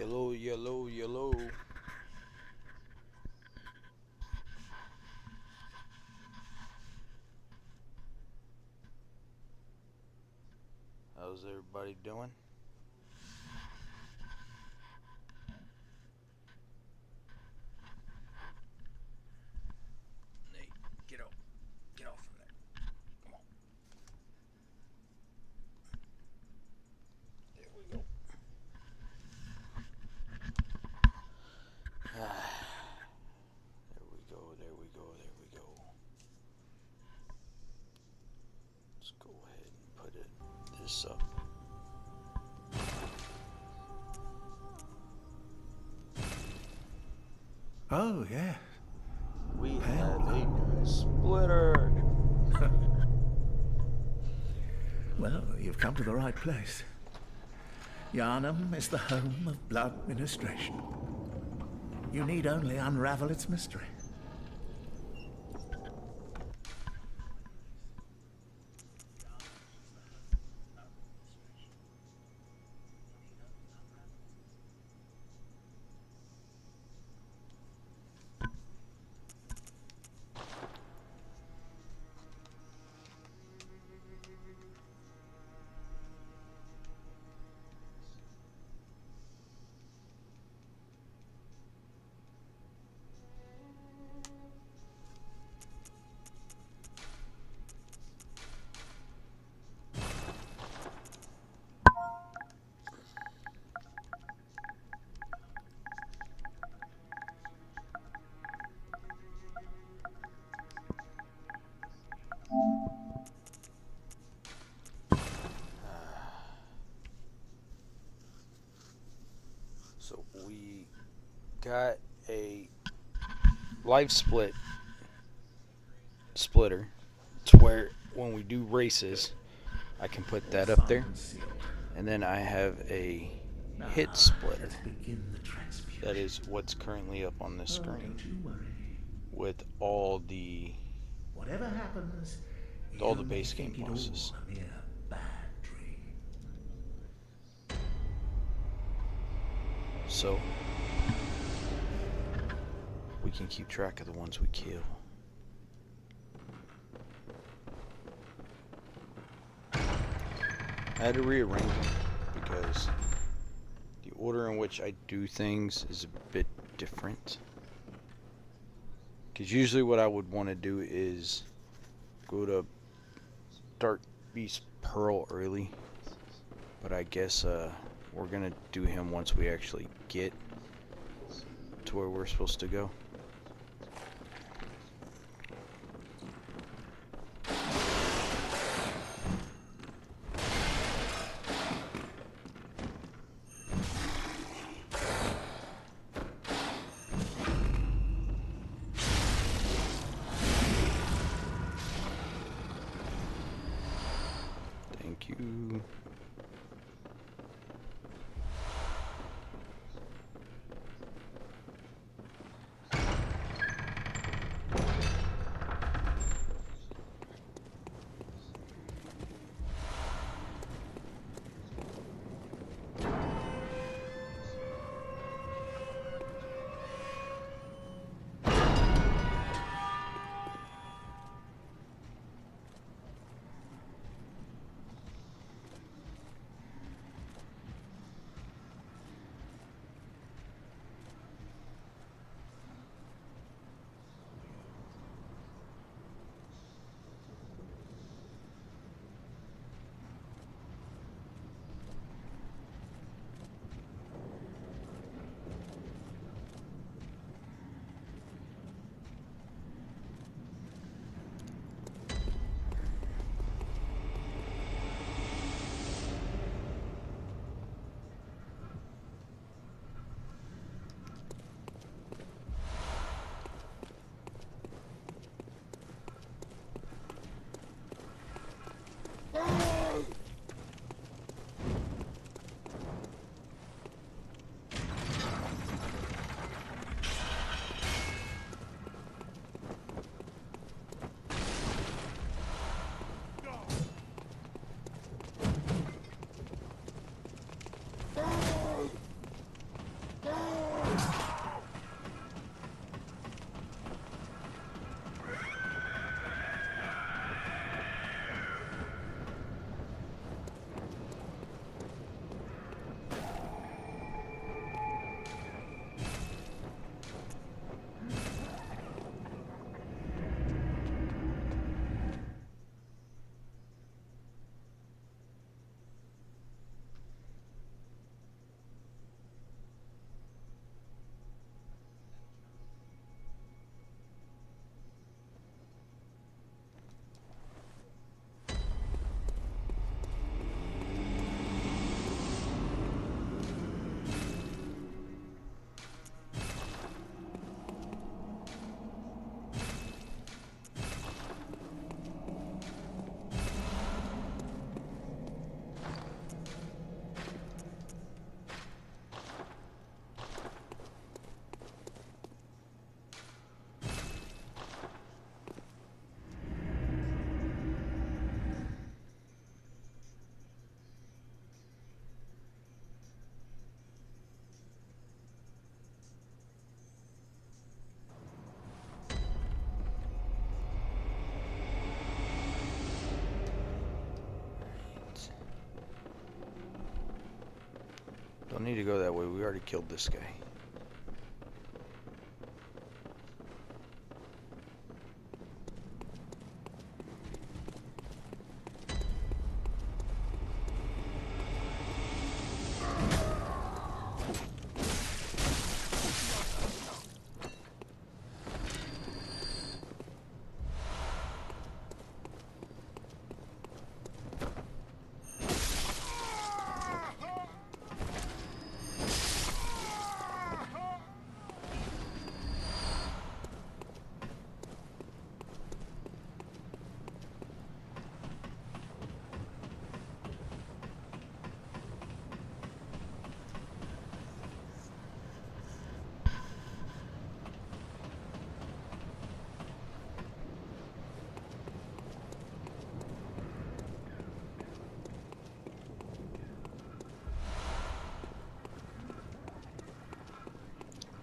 Yellow, yellow, yellow. How's everybody doing? Nate, get up. Get off from there. Come on. There we go. There we go, there we go, there we go. Let's go ahead and put this up. Oh, yeah. We have a new splitter. Well, you've come to the right place. Yarnum is the home of blood ministration. You need only unravel its mystery. So we got a life splitter to where when we do races I can put that up there, and then I have a hit splitter that is what's currently up on the screen with all the base game bosses. So we can keep track of the ones we kill. I had to rearrange them because the order in which I do things is a bit different. Because usually what I would want to do is go to Dark Beast Pearl early, but I guess we're gonna do him once we actually get to where we're supposed to go. Thank you. Don't need to go that way. We already killed this guy.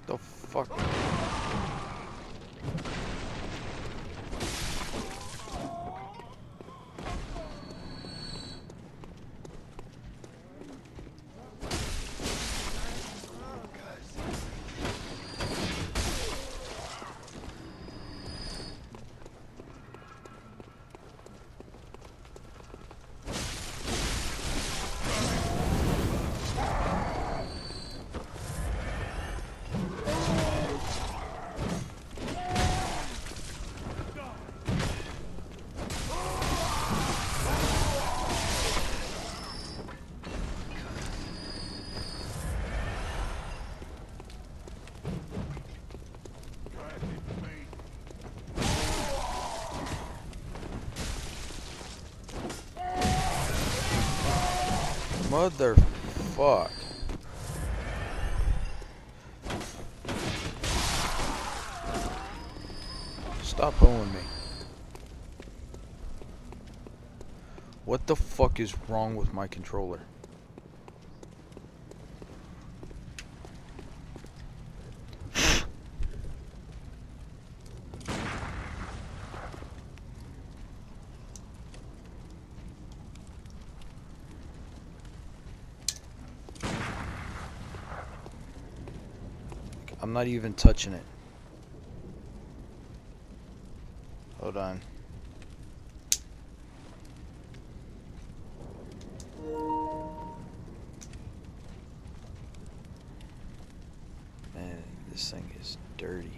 The fuck? Motherfuck. Stop pulling me. What the fuck is wrong with my controller? I'm not even touching it. Hold on. Man, this thing is dirty.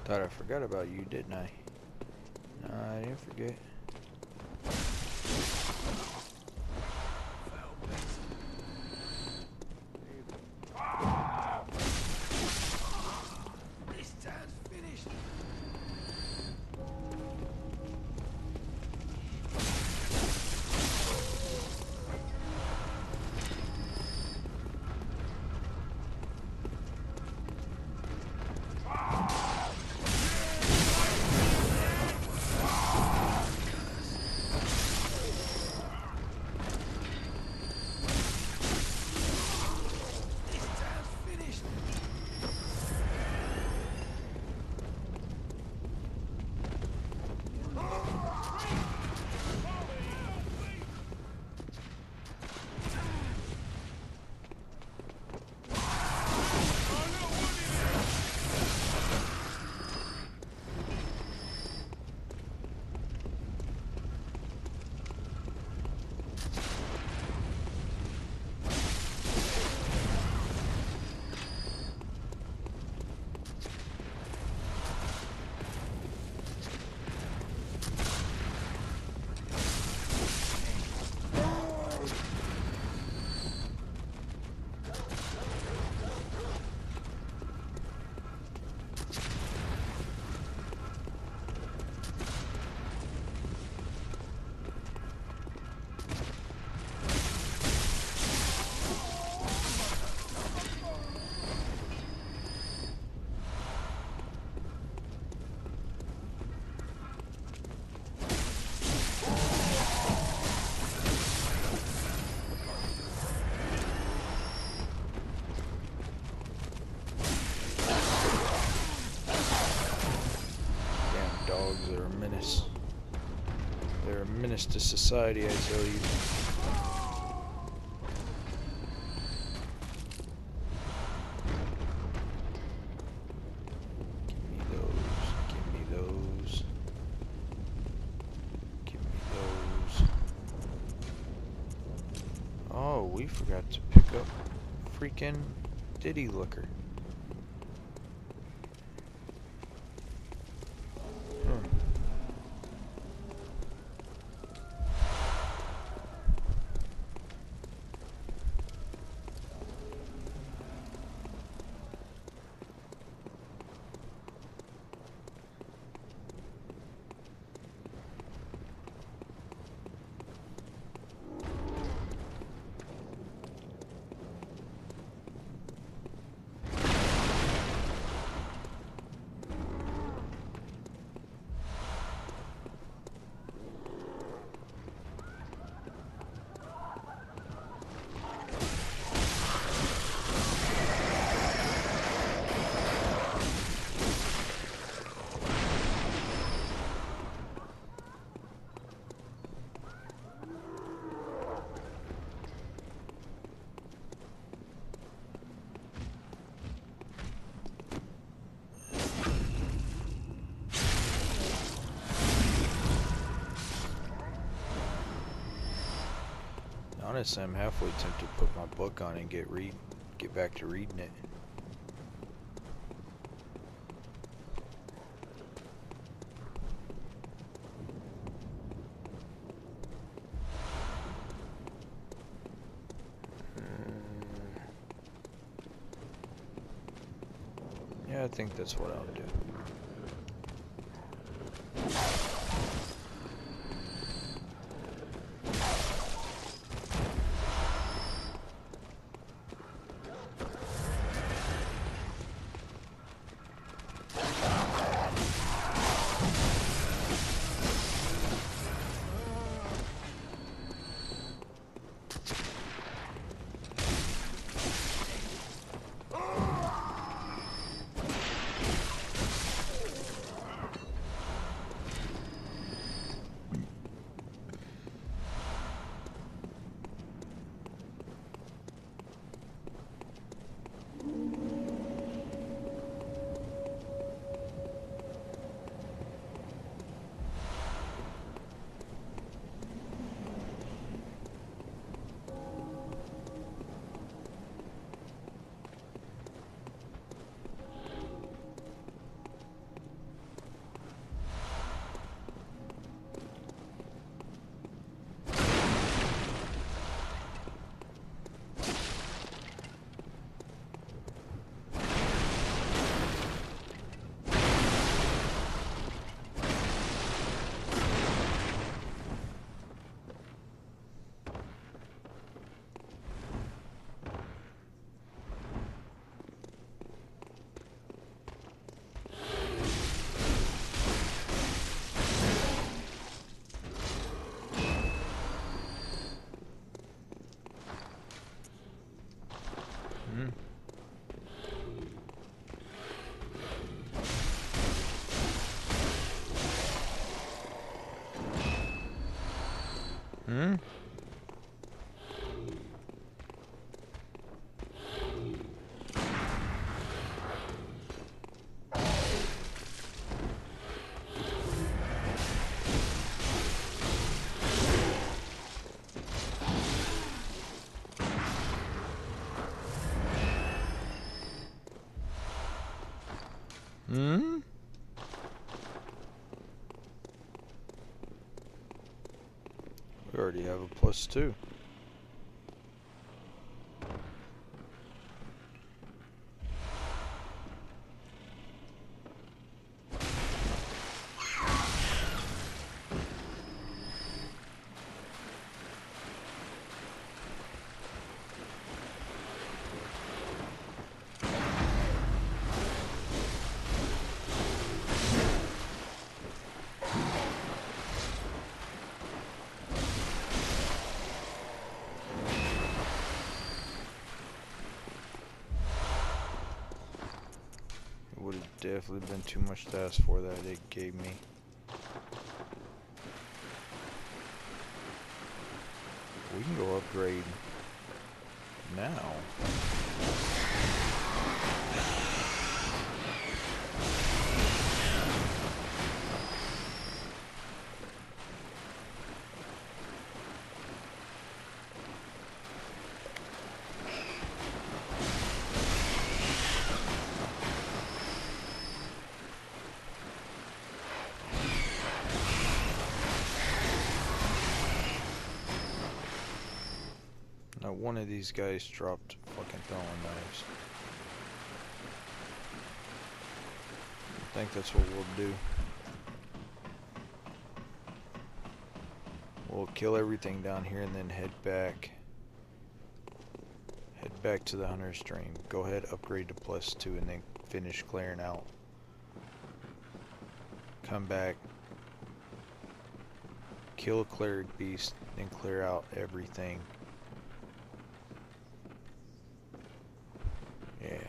Thought I forgot about you, didn't I? No, I didn't forget. Dogs are a menace. They're a menace to society, I tell you. Give me those. Give me those. Give me those. Oh, we forgot to pick up freaking Diddy Looker. Honestly, I'm halfway tempted to put my book on and get back to reading it. Yeah, I think that's what I'll do. Hmm? Hmm? We already have a +2. It would have definitely been too much to ask for that it gave me. We can go upgrade now. Now one of these guys dropped fucking throwing knives. I think that's what we'll do. We'll kill everything down here and then head back. Head back to the hunter's stream. Go ahead, upgrade to +2 and then finish clearing out. Come back. Kill a cleric beast, then clear out everything. Yeah.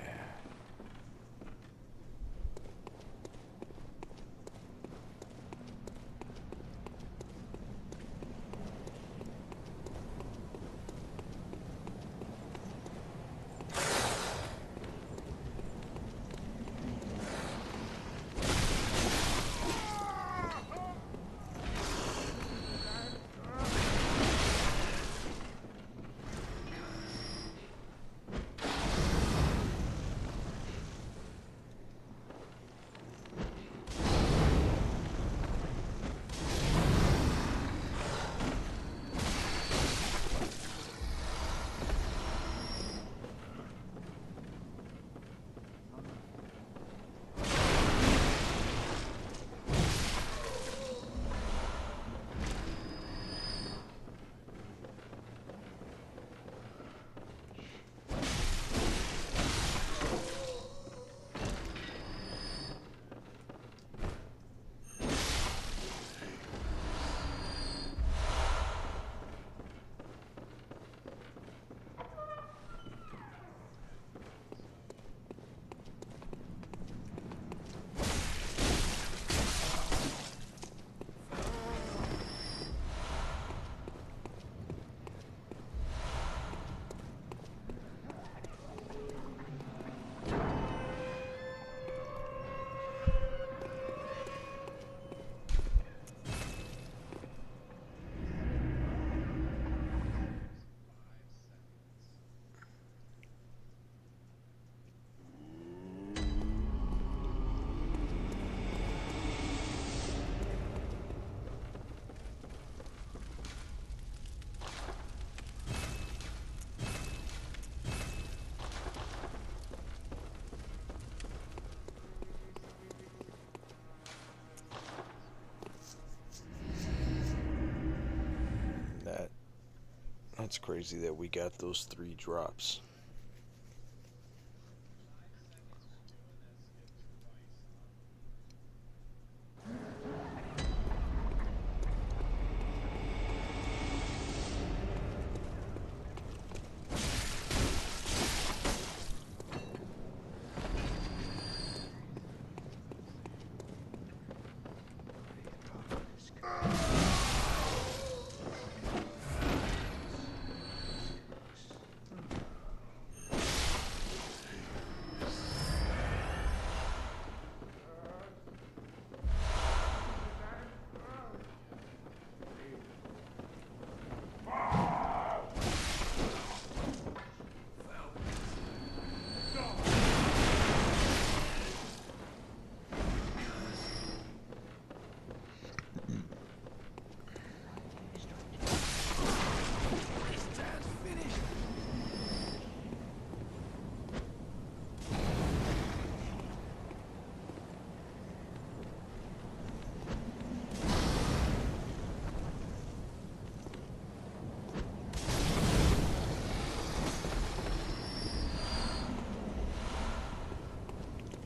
That's crazy that we got those 3 drops.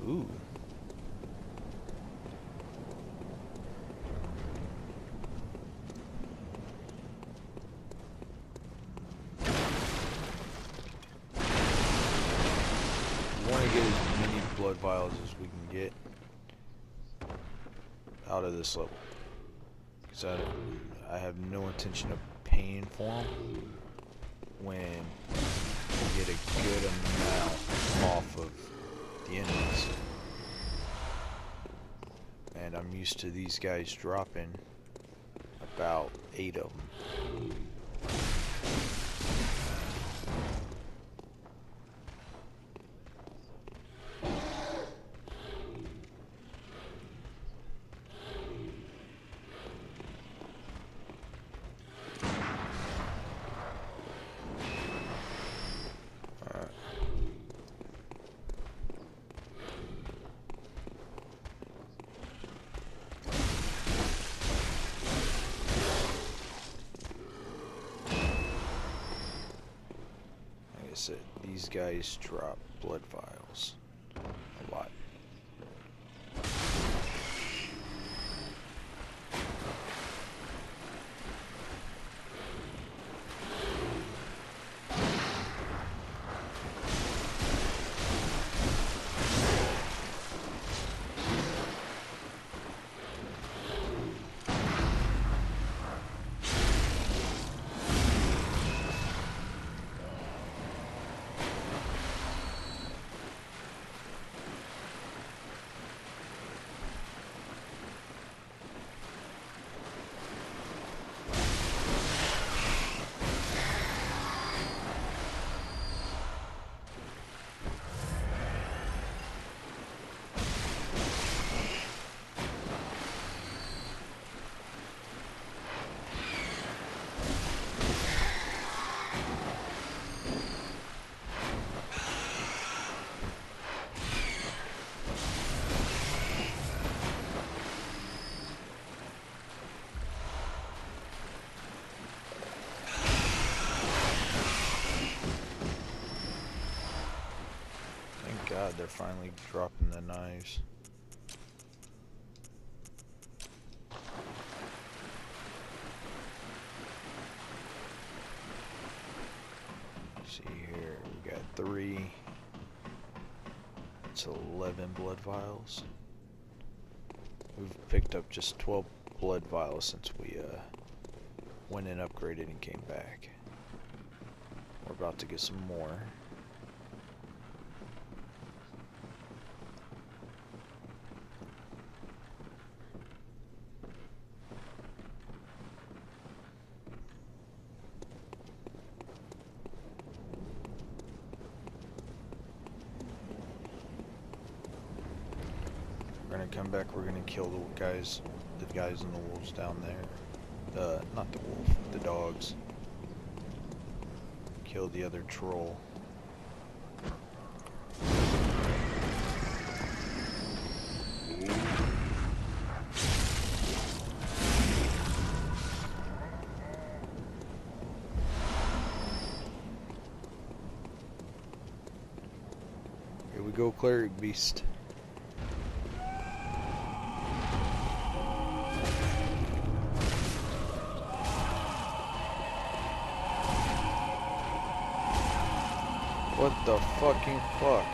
Ooh. We want to get as many blood vials as we can get out of this level. Because I have no intention of paying for them when we get a good amount off of the enemies. And I'm used to these guys dropping about 8 of them. These guys drop blood vials a lot. God, they're finally dropping the knives. See here, we got 3. It's 11 blood vials. We've picked up just 12 blood vials since we went and upgraded and came back. We're about to get some more. We're gonna come back, we're gonna kill the guys and the wolves down there. Not the wolf, the dogs. Kill the other troll. Here we go, cleric beast. What the fucking fuck?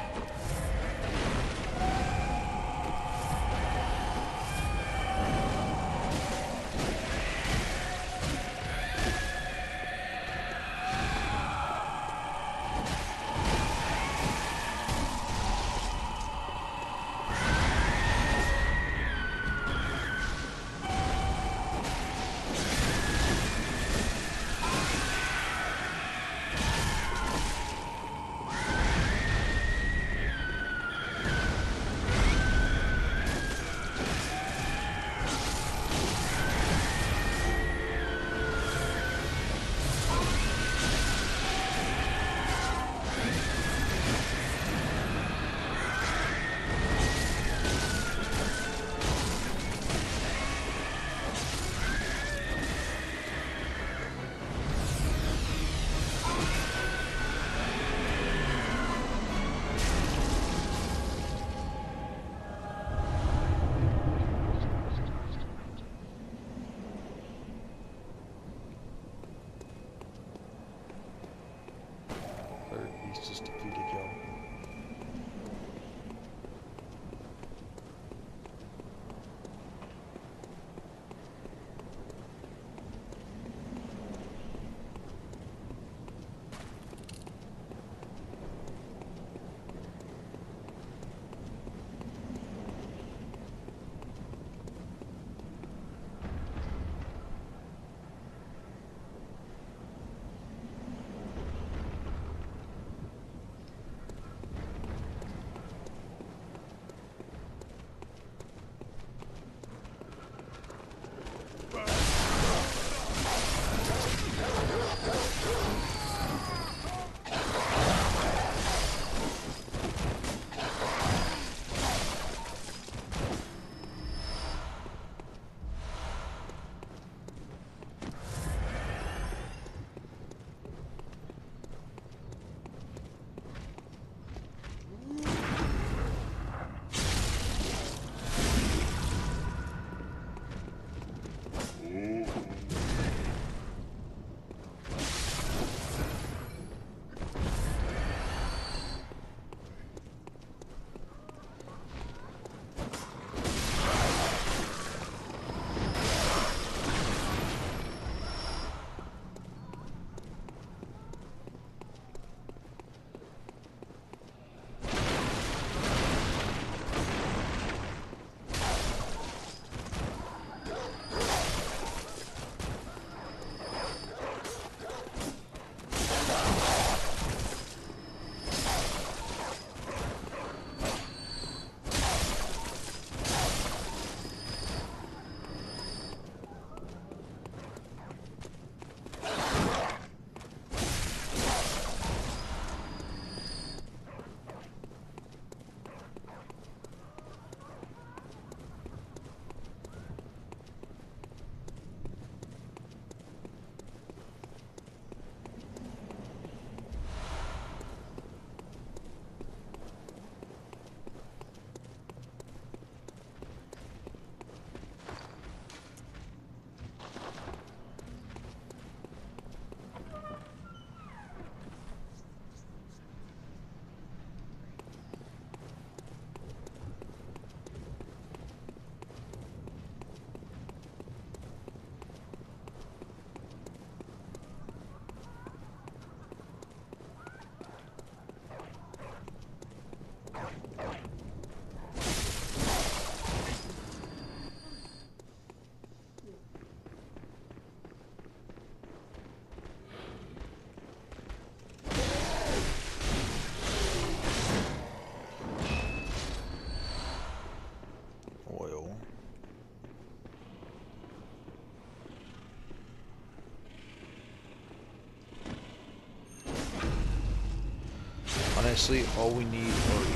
honestly, all we need are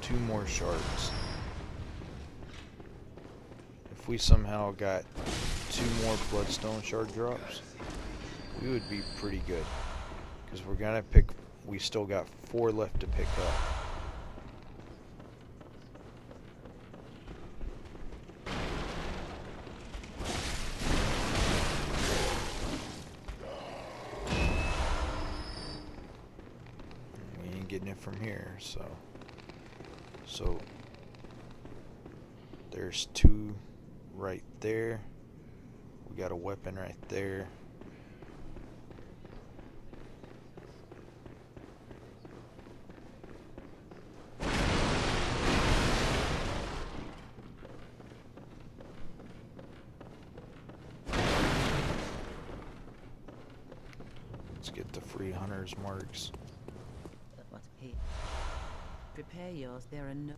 two more shards. If we somehow got 2 more bloodstone shard drops, we would be pretty good. Because we're gonna pick, we still got 4 left to pick up. We ain't getting it from here, so there's 2 right there. We got a weapon right there. Let's get the free hunter's marks. What pay? Prepare yours. There are no.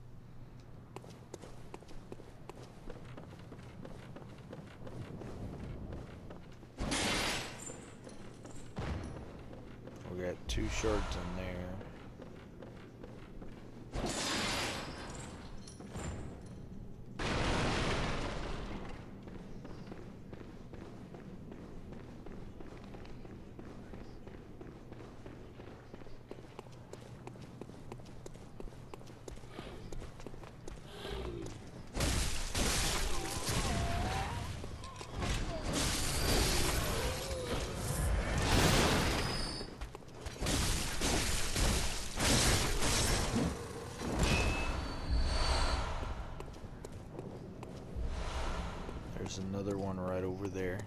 We got 2 shards in there. There's another one right over there.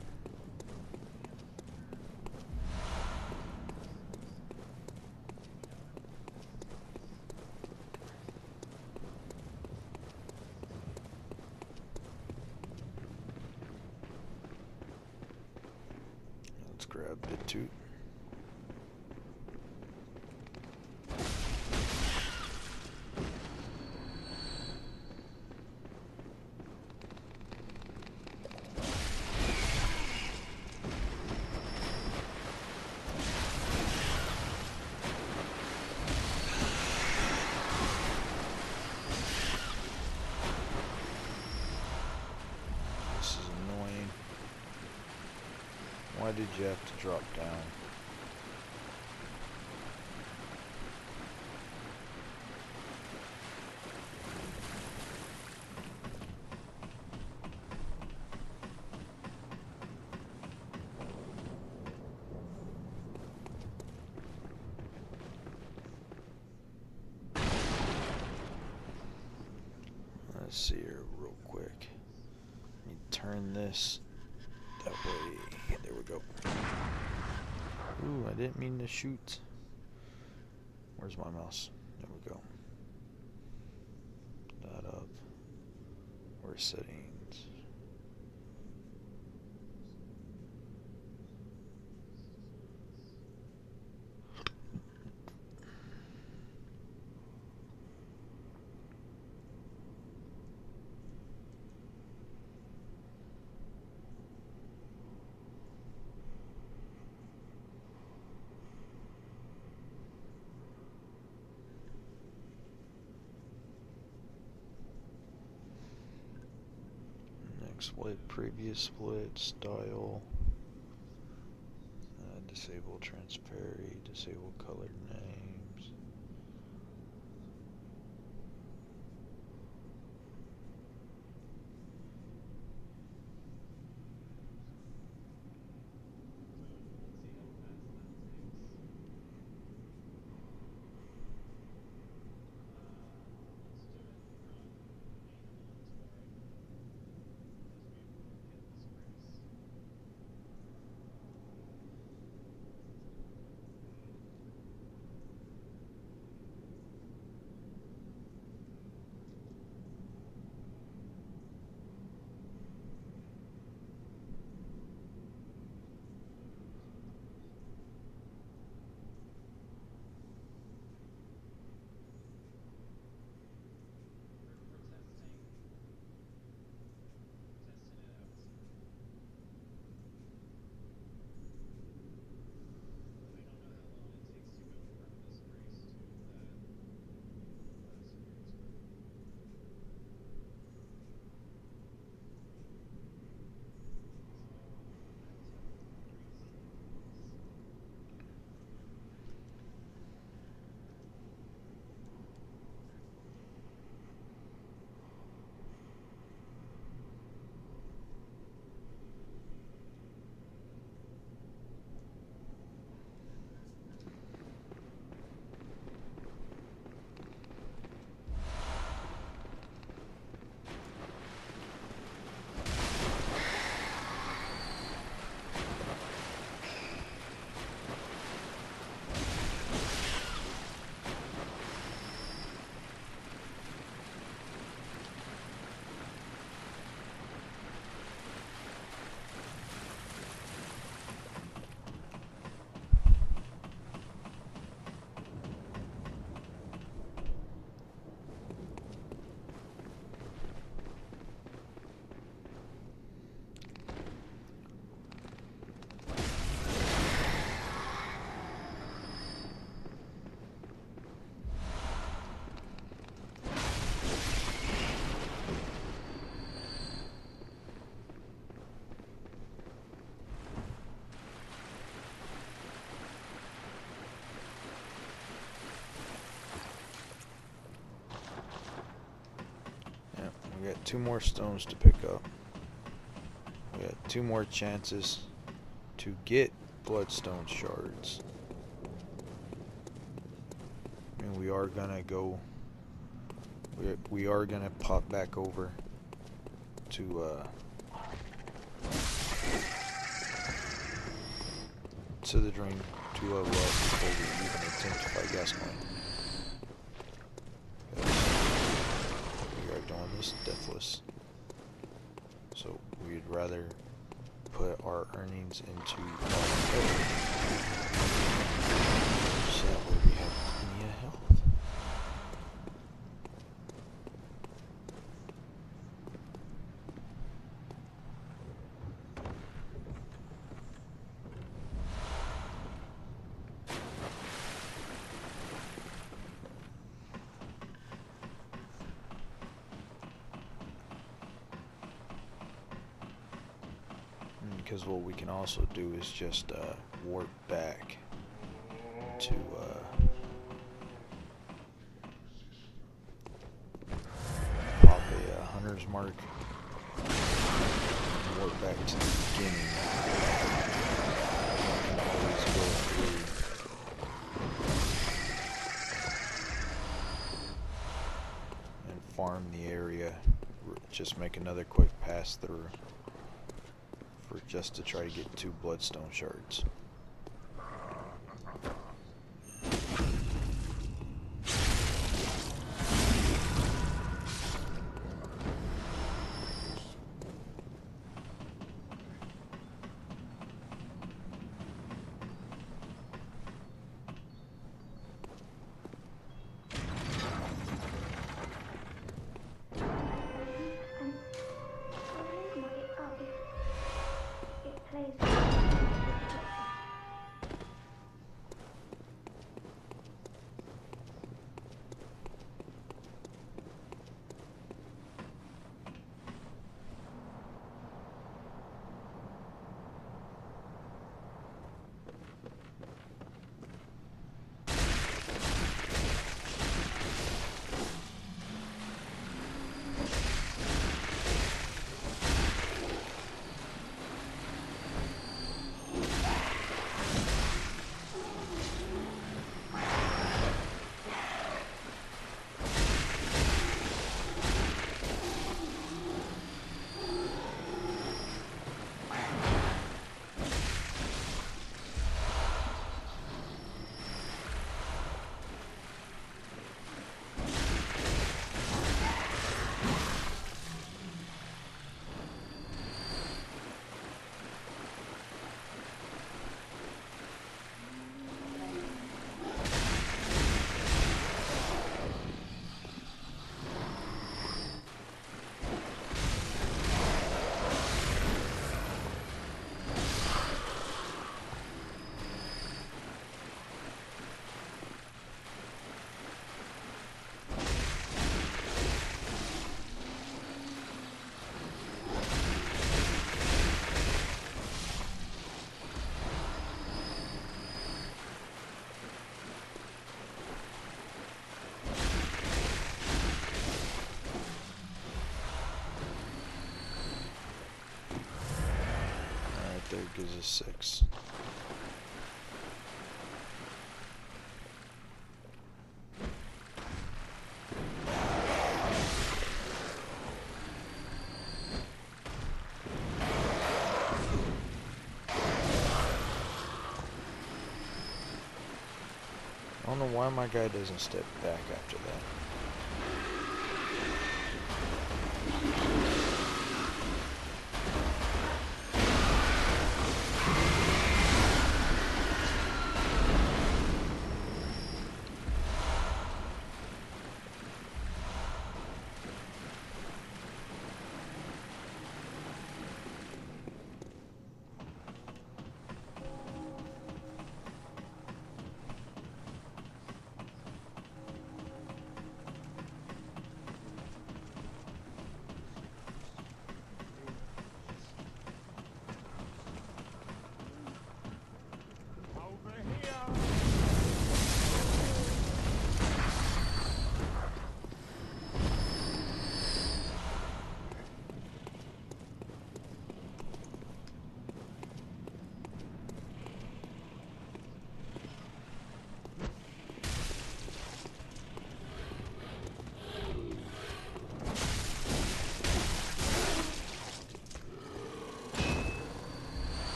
Let's grab the 2. Why did you have to drop down? Let's see here real quick. Let me turn this that way. There we go. Ooh, I didn't mean to shoot. Where's my mouse? There we go. That up. Where's settings? Split, previous split, style, disable transparent, disable colored names. We got 2 more stones to pick up. We got 2 more chances to get bloodstone shards. And we are gonna go. We are gonna pop back over to the drain to a well before we even attempt to fight Gascoigne. We are doing this deathless, so we'd rather put our earnings into so that way we have plenty of health. Because what we can also do is just warp back to pop a hunter's mark and warp back to the beginning. We can always go through and farm the area, just make another quick pass through for just to try to get 2 bloodstone shards. There gives us 6. I don't know why my guy doesn't step back after that.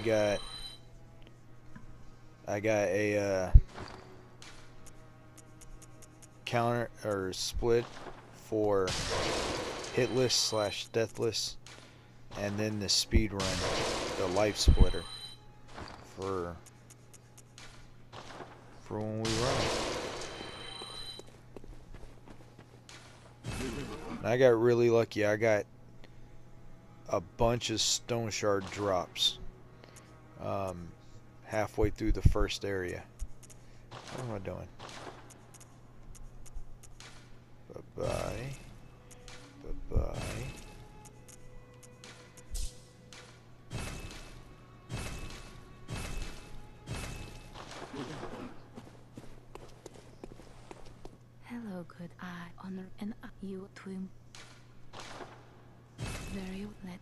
I got a counter or split for hitless / deathless, and then the speed run, the life splitter for when we run. And I got really lucky. I got a bunch of stone shard drops halfway through the first area. What am I doing? Bye-bye. Bye-bye. Hello, good I honor and you twin. Very let.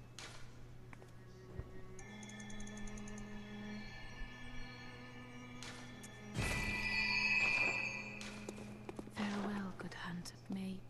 Farewell, good hunted maid.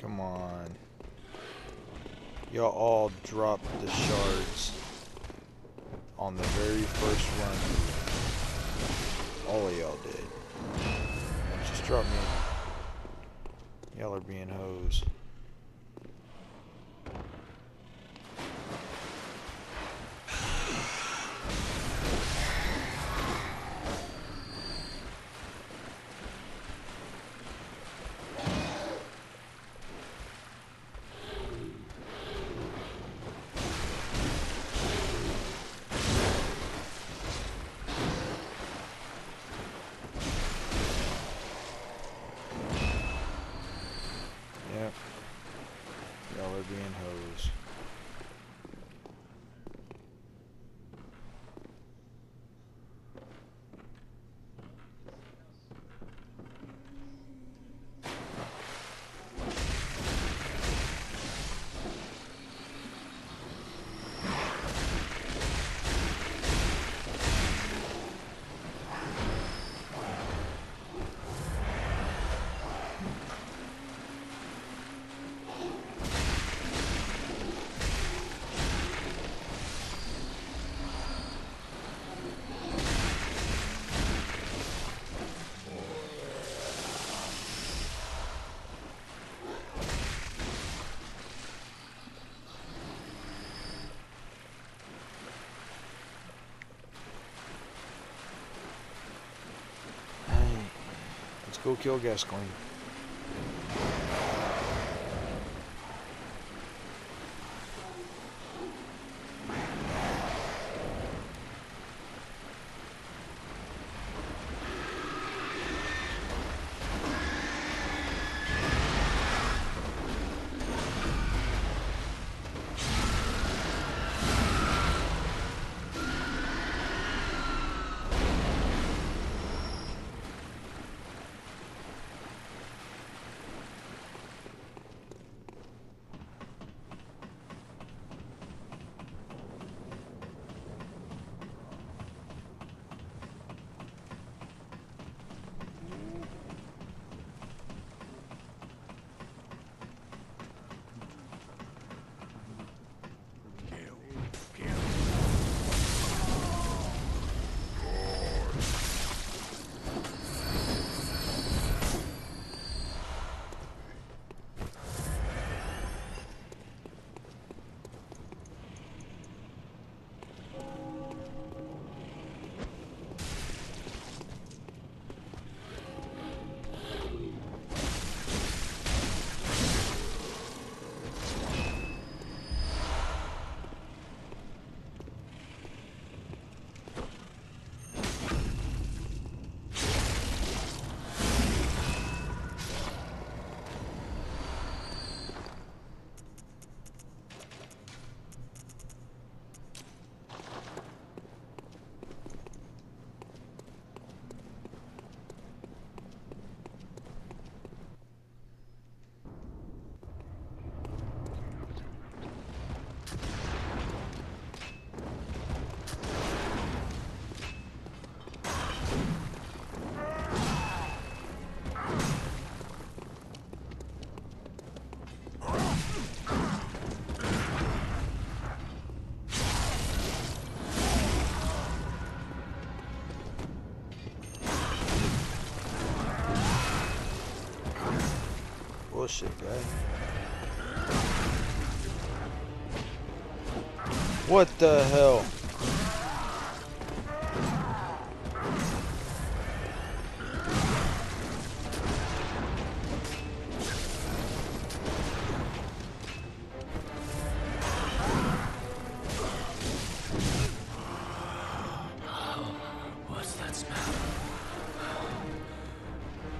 Come on. Y'all all dropped the shards on the very first run. All of y'all did. Just drop me. Y'all are being hoes. Yep. Go kill Gascoigne. Bullshit, guy. What the hell? What's that smell?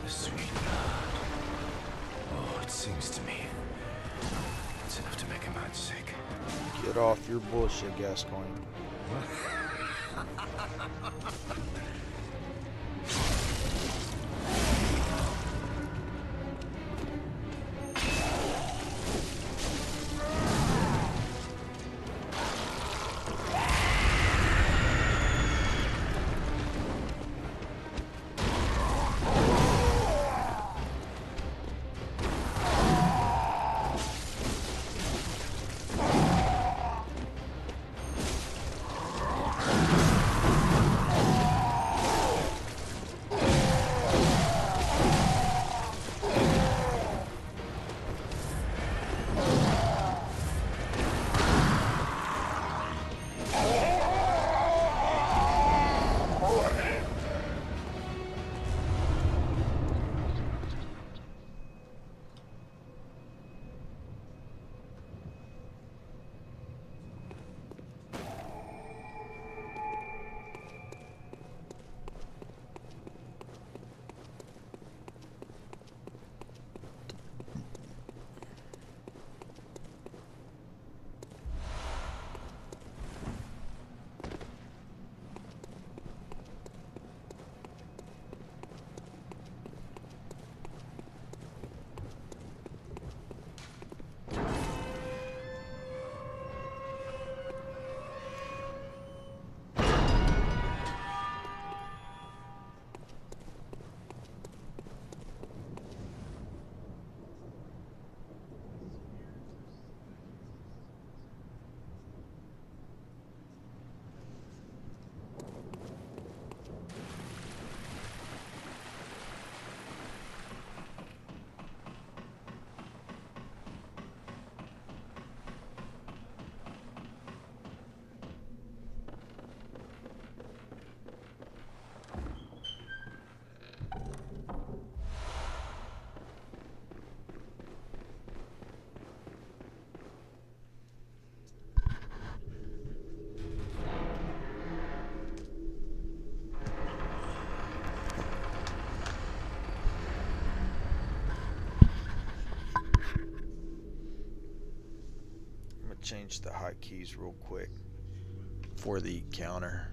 The sweet blood. Oh, it seems to me it's enough to make a man sick. Get off your bullshit, Gascoigne. change the hotkeys real quick for the counter.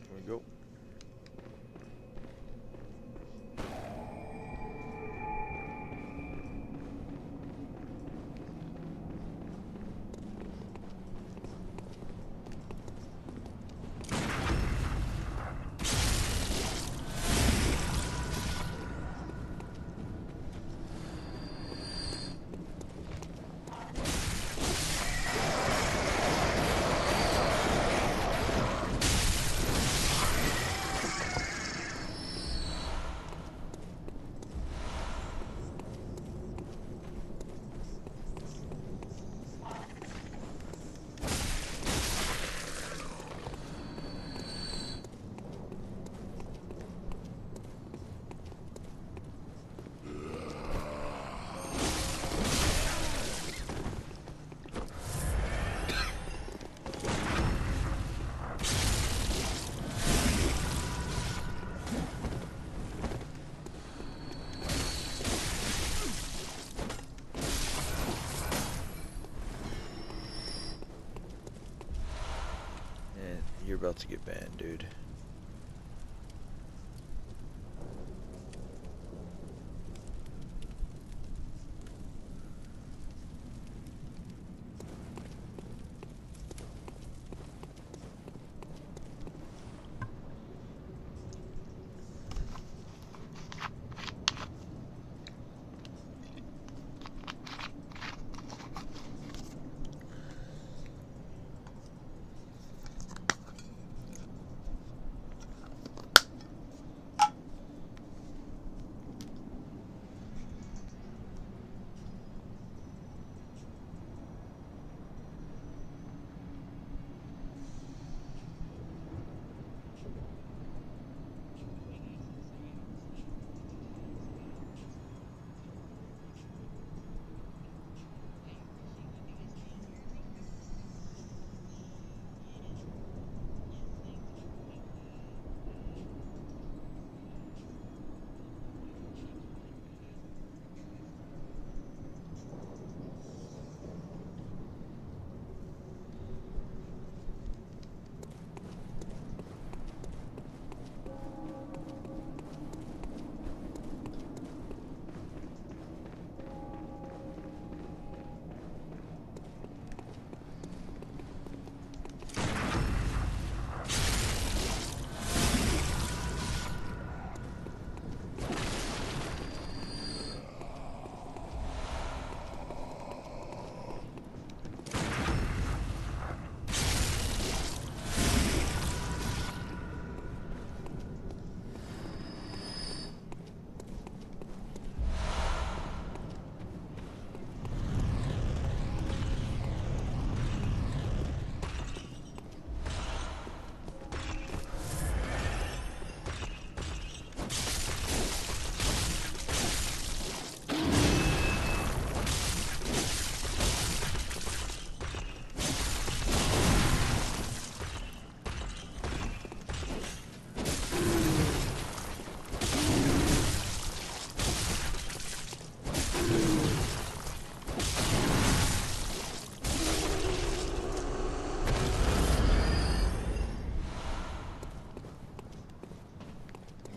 There we go. You're about to get banned, dude.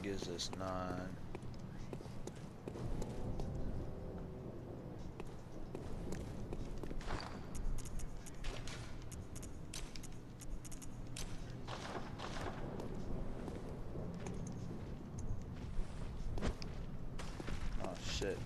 Gives us 9. Oh shit.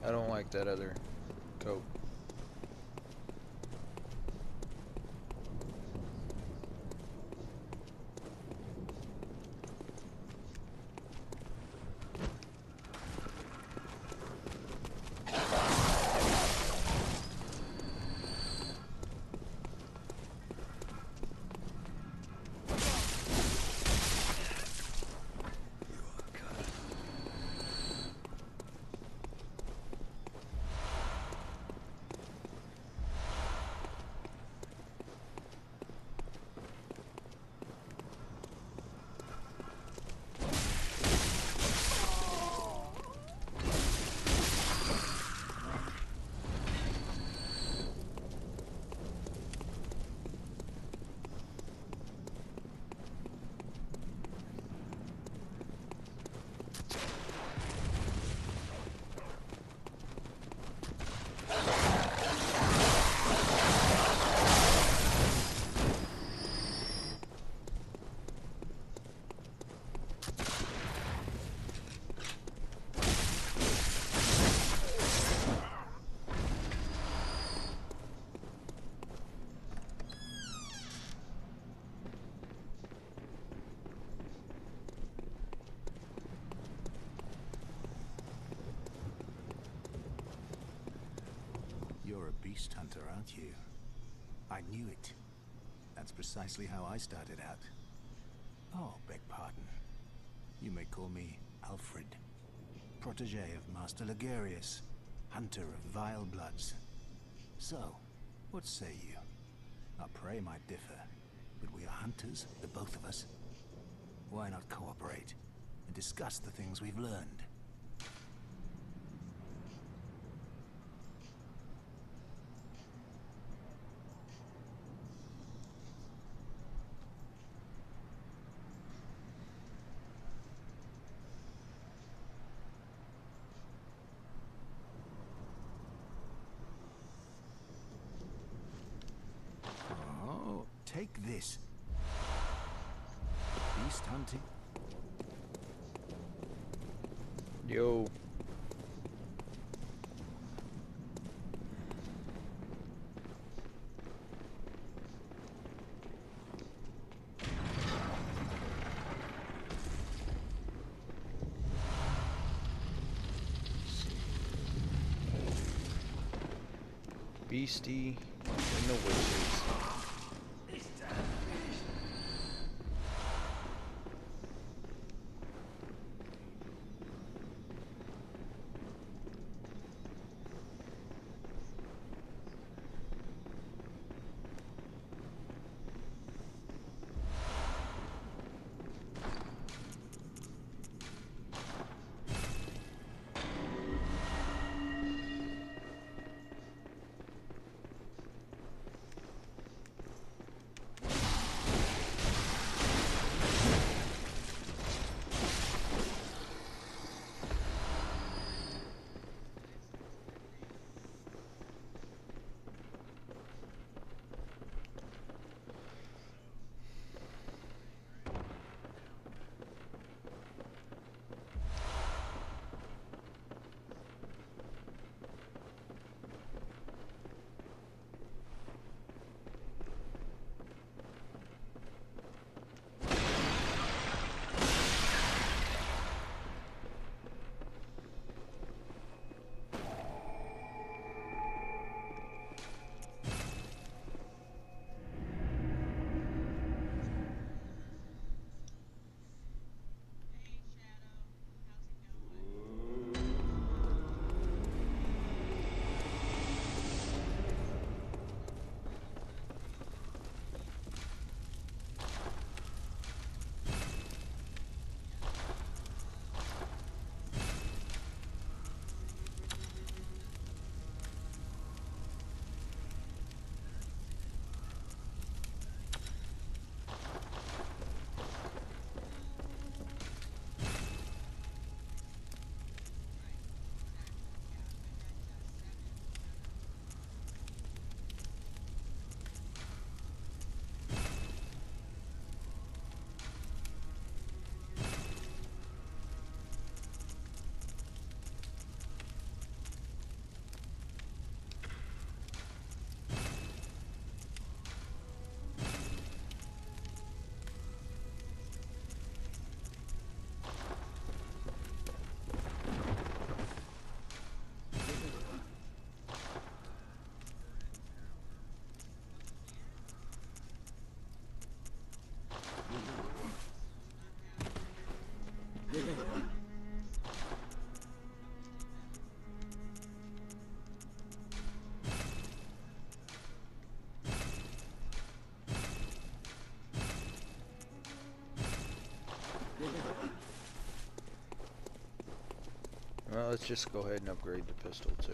I don't like that other coat. You're a beast hunter, aren't you? I knew it. That's precisely how I started out. Oh, beg pardon. You may call me Alfred, protege of Master Ligarius, hunter of vile bloods. So, what say you? Our prey might differ, but we are hunters, the both of us. Why not cooperate and discuss the things we've learned? Oh, take this. Beast hunting. Yo. Beastie and the witches. Well, let's just go ahead and upgrade the pistol too.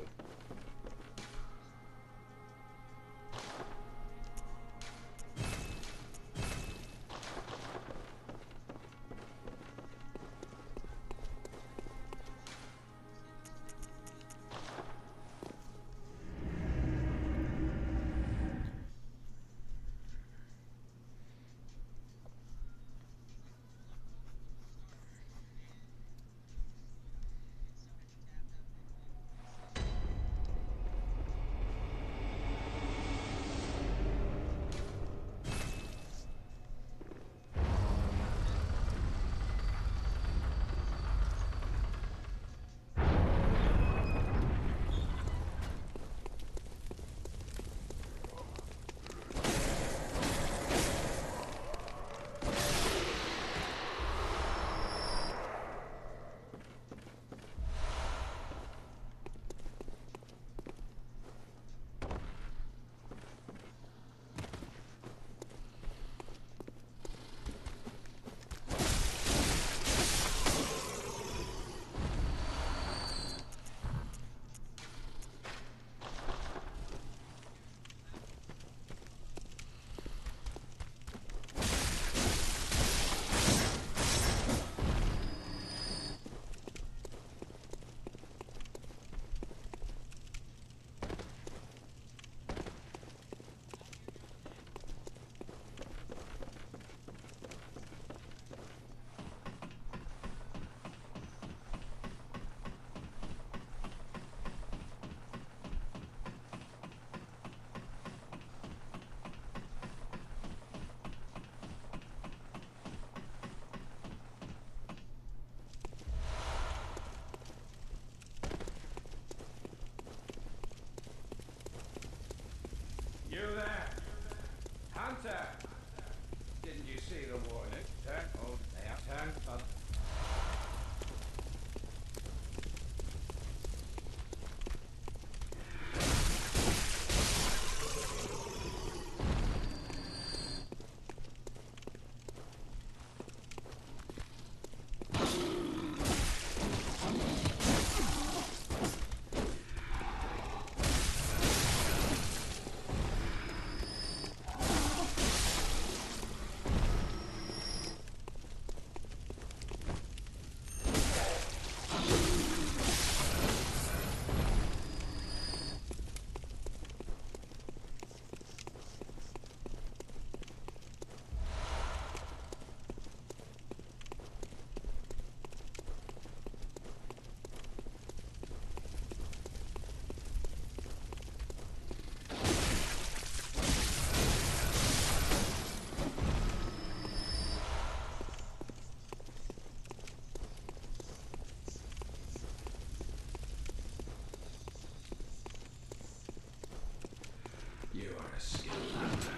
You there? Hunter! Didn't you see the warning? Turn. Oh, there. Turn. You are a skilled hunter.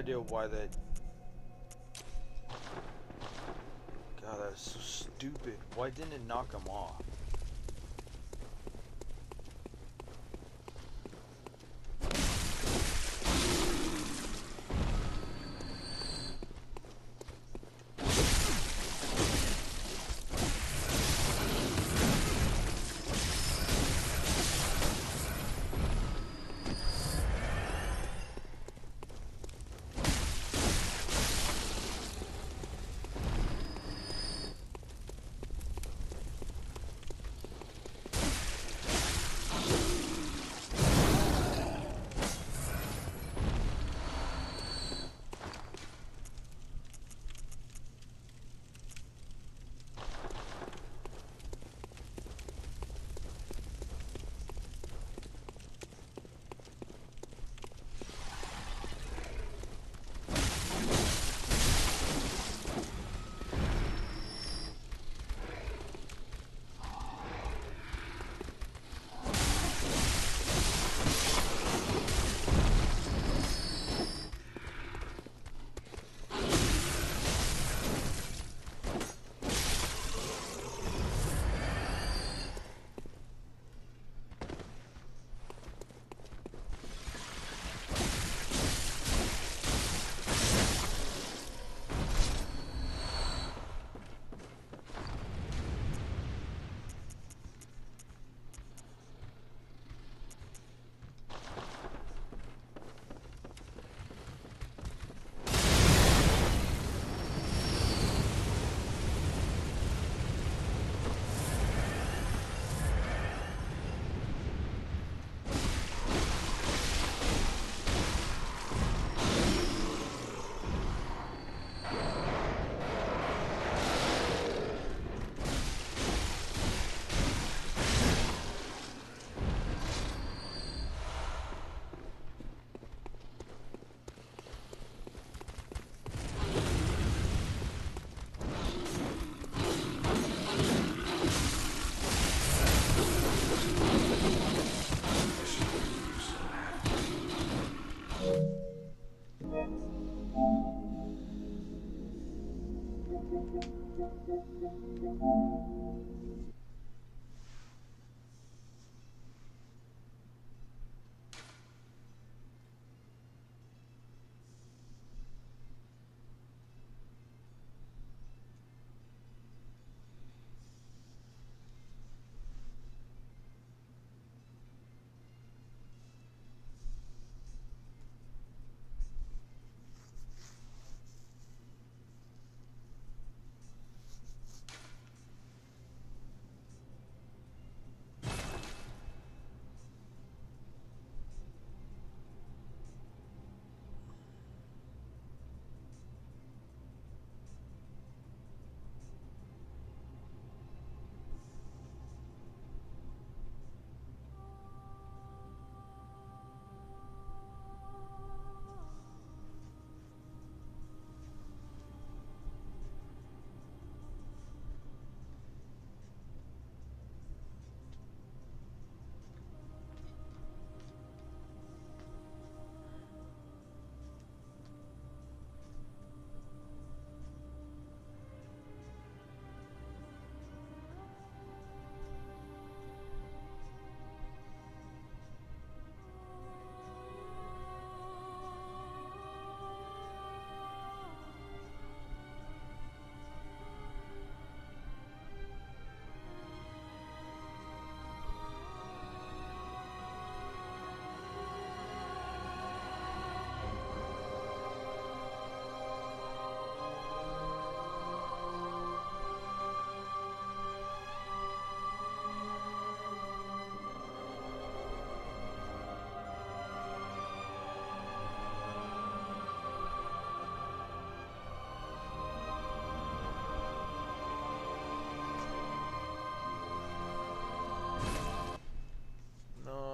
idea why that... God, that was so stupid. Why didn't it knock him off?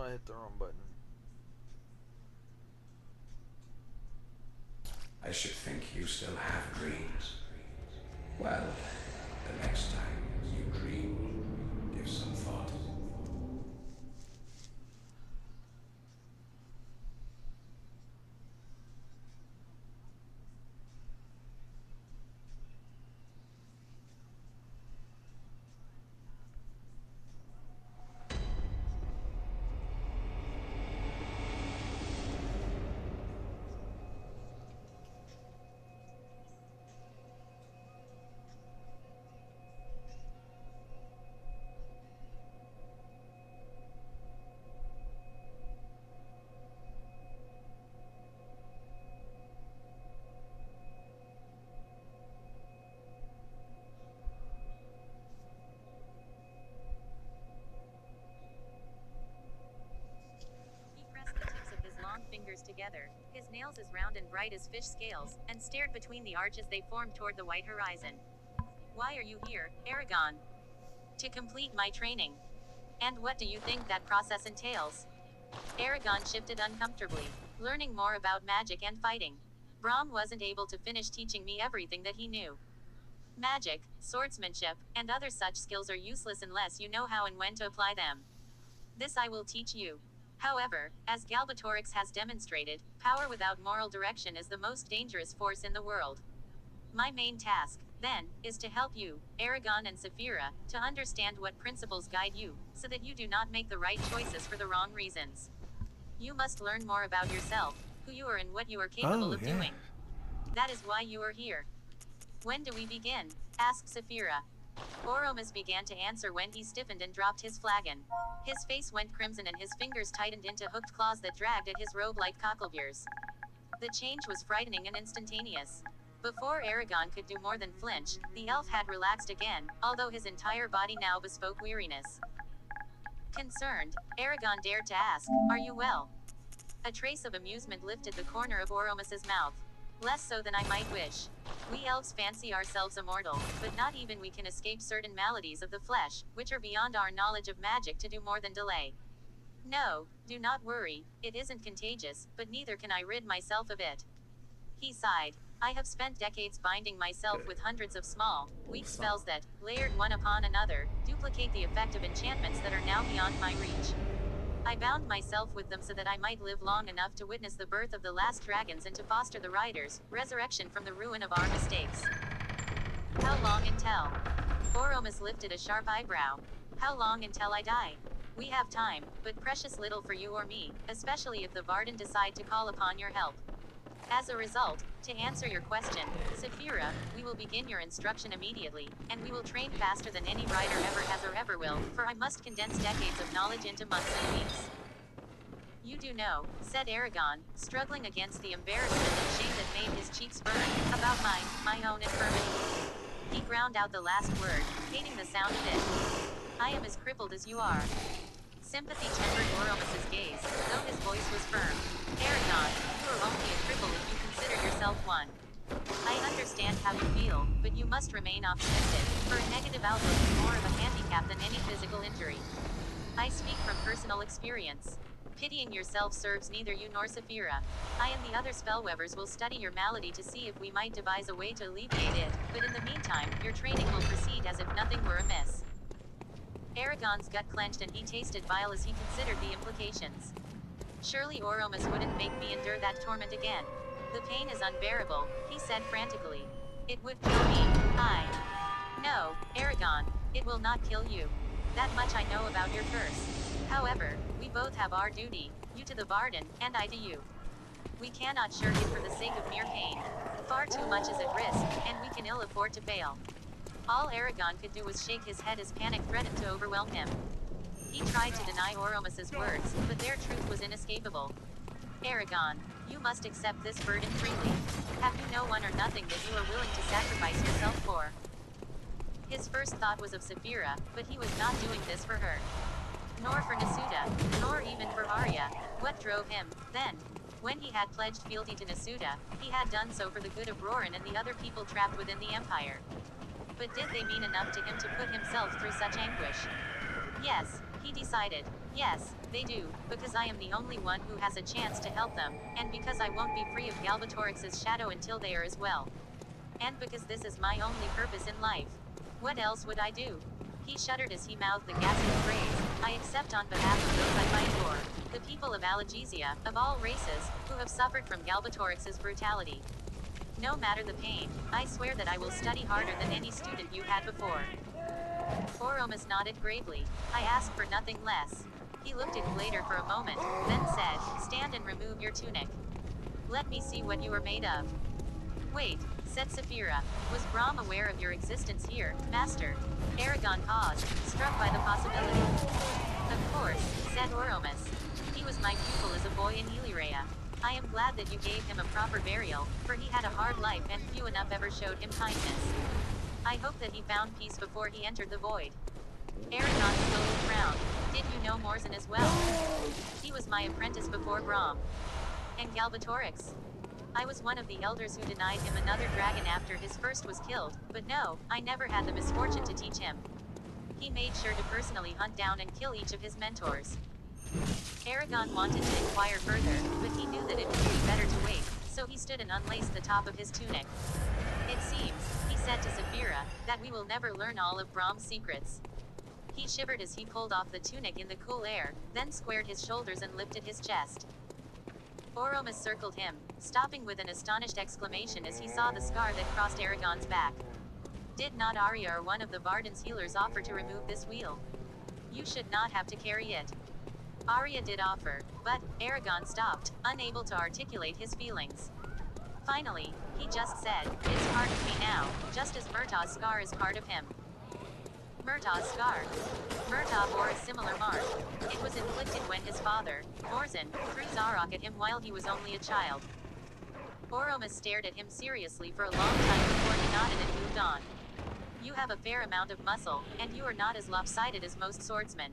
I hit the wrong button. I should think you still have dreams. Well, the next time you dream, give some thought. fingers together, his nails as round and bright as fish scales, and stared between the arches they formed toward the white horizon. Why are you here, Aragon? To complete my training. And what do you think that process entails? Aragon shifted uncomfortably, learning more about magic and fighting. Brahm wasn't able to finish teaching me everything that he knew. Magic, swordsmanship, and other such skills are useless unless you know how and when to apply them. This I will teach you. However, as Galbatorix has demonstrated, power without moral direction is the most dangerous force in the world. My main task, then, is to help you, Aragon and Saphira, to understand what principles guide you, so that you do not make the right choices for the wrong reasons. You must learn more about yourself, who you are and what you are capable of doing. That is why you are here. When do we begin? Asked Saphira. Oromas began to answer when he stiffened and dropped his flagon. His face went crimson and his fingers tightened into hooked claws that dragged at his robe like cocklebeers. The change was frightening and instantaneous. Before Aragon could do more than flinch, the elf had relaxed again, although his entire body now bespoke weariness. Concerned, Aragon dared to ask, "Are you well?" A trace of amusement lifted the corner of Oromas's mouth. Less so than I might wish. We elves fancy ourselves immortal, but not even we can escape certain maladies of the flesh, which are beyond our knowledge of magic to do more than delay. No, do not worry, it isn't contagious, but neither can I rid myself of it. He sighed. I have spent decades binding myself with hundreds of small, weak spells that, layered one upon another, duplicate the effect of enchantments that are now beyond my reach. I bound myself with them so that I might live long enough to witness the birth of the last dragons and to foster the riders' resurrection from the ruin of our mistakes. How long until? Oromas lifted a sharp eyebrow. How long until I die? We have time, but precious little for you or me, especially if the Varden decide to call upon your help. As a result, to answer your question, Saphira, we will begin your instruction immediately, and we will train faster than any rider ever has or ever will, for I must condense decades of knowledge into months and weeks. You do know, said Aragon, struggling against the embarrassment and shame that made his cheeks burn, about my own infirmity. He ground out the last word, hating the sound of it. I am as crippled as you are. Sympathy tempered Oromas's gaze, though his voice was firm. Aragon, you are only a cripple if you consider yourself one. I understand how you feel, but you must remain optimistic, for a negative outlook is more of a handicap than any physical injury. I speak from personal experience. Pitying yourself serves neither you nor Saphira. I and the other spellweavers will study your malady to see if we might devise a way to alleviate it, but in the meantime, your training will proceed as if nothing were amiss. Aragon's gut clenched and he tasted bile as he considered the implications. Surely Oromas wouldn't make me endure that torment again. The pain is unbearable, he said frantically. It would kill me. No, Aragon, it will not kill you. That much I know about your curse. However, we both have our duty, you to the Varden, and I to you. We cannot shirk it for the sake of mere pain. Far too much is at risk, and we can ill afford to fail. All Aragon could do was shake his head as panic threatened to overwhelm him. He tried to deny Oromas's words, but their truth was inescapable. Aragon, you must accept this burden freely. Have you no one or nothing that you are willing to sacrifice yourself for? His first thought was of Saphira, but he was not doing this for her. Nor for Nasuda, nor even for Arya. What drove him, then? When he had pledged fealty to Nasuda, he had done so for the good of Roran and the other people trapped within the Empire. But did they mean enough to him to put himself through such anguish? Yes, he decided. Yes, they do, because I am the only one who has a chance to help them, and because I won't be free of Galbatorix's shadow until they are as well. And because this is my only purpose in life. What else would I do? He shuddered as he mouthed the ghastly phrase, I accept on behalf of those I fight for, the people of Algesia, of all races, who have suffered from Galbatorix's brutality. No matter the pain, I swear that I will study harder than any student you had before. Oromas nodded gravely. I ask for nothing less. He looked at Glader for a moment, then said, stand and remove your tunic. Let me see what you are made of. Wait, said Saphira. Was Brahm aware of your existence here, Master? Aragon paused, struck by the possibility. Of course, said Oromas. He was my pupil as a boy in Illyria. I am glad that you gave him a proper burial, for he had a hard life and few enough ever showed him kindness. I hope that he found peace before he entered the void. Aragon slowly frowned. Did you know Morzan as well? He was my apprentice before Brahm. And Galbatorix? I was one of the elders who denied him another dragon after his first was killed, but no, I never had the misfortune to teach him. He made sure to personally hunt down and kill each of his mentors. Aragon wanted to inquire further, but he knew that it would be better to wait, so he stood and unlaced the top of his tunic. It seems, he said to Saphira, that we will never learn all of Brahm's secrets. He shivered as he pulled off the tunic in the cool air, then squared his shoulders and lifted his chest. Oromas circled him, stopping with an astonished exclamation as he saw the scar that crossed Aragon's back. Did not Arya or one of the Varden's healers offer to remove this wheel? You should not have to carry it. Arya did offer, but Aragon stopped, unable to articulate his feelings. Finally, he just said, "It's part of me now, just as Murtaugh's scar is part of him." Murtaugh's scar. Murtaugh bore a similar mark. It was inflicted when his father, Morzin, threw Zarok at him while he was only a child. Oromas stared at him seriously for a long time before he nodded and moved on. You have a fair amount of muscle, and you are not as lopsided as most swordsmen.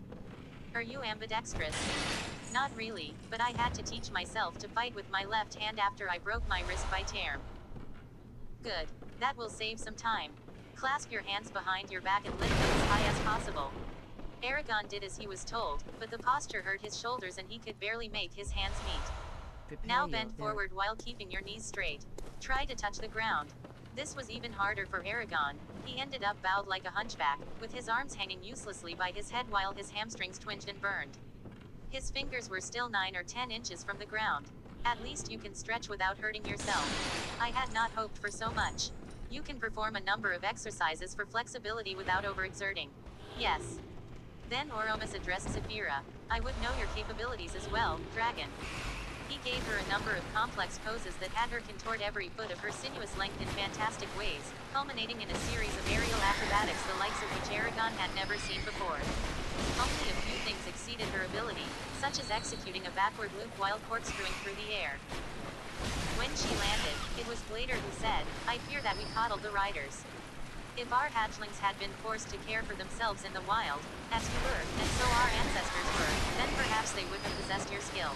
Are you ambidextrous? Not really, but I had to teach myself to fight with my left hand after I broke my wrist by Term. Good. That will save some time. Clasp your hands behind your back and lift them as high as possible. Aragon did as he was told, but the posture hurt his shoulders and he could barely make his hands meet. Now bend forward while keeping your knees straight. Try to touch the ground. This was even harder for Aragon. He ended up bowed like a hunchback, with his arms hanging uselessly by his head while his hamstrings twinged and burned. His fingers were still 9 or 10 inches from the ground. At least you can stretch without hurting yourself. I had not hoped for so much. You can perform a number of exercises for flexibility without overexerting. Yes. Then Oromas addressed Saphira. I would know your capabilities as well, dragon. He gave her a number of complex poses that had her contort every foot of her sinuous length in fantastic ways, culminating in a series of aerial acrobatics the likes of which Aragon had never seen before. Only a few things exceeded her ability, such as executing a backward loop while corkscrewing through the air. When she landed, it was Glader who said, I fear that we coddled the riders. If our hatchlings had been forced to care for themselves in the wild, as you were, and so our ancestors were, then perhaps they would have possessed your skill.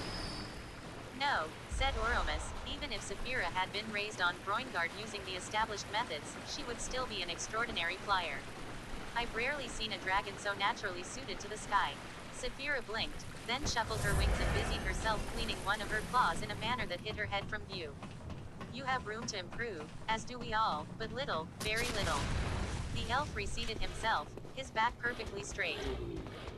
No, said Oromas, even if Saphira had been raised on Groingard using the established methods, she would still be an extraordinary flyer. I've rarely seen a dragon so naturally suited to the sky. Saphira blinked, then shuffled her wings and busied herself cleaning one of her claws in a manner that hid her head from view. You have room to improve, as do we all, but little, very little. The elf reseated himself, his back perfectly straight.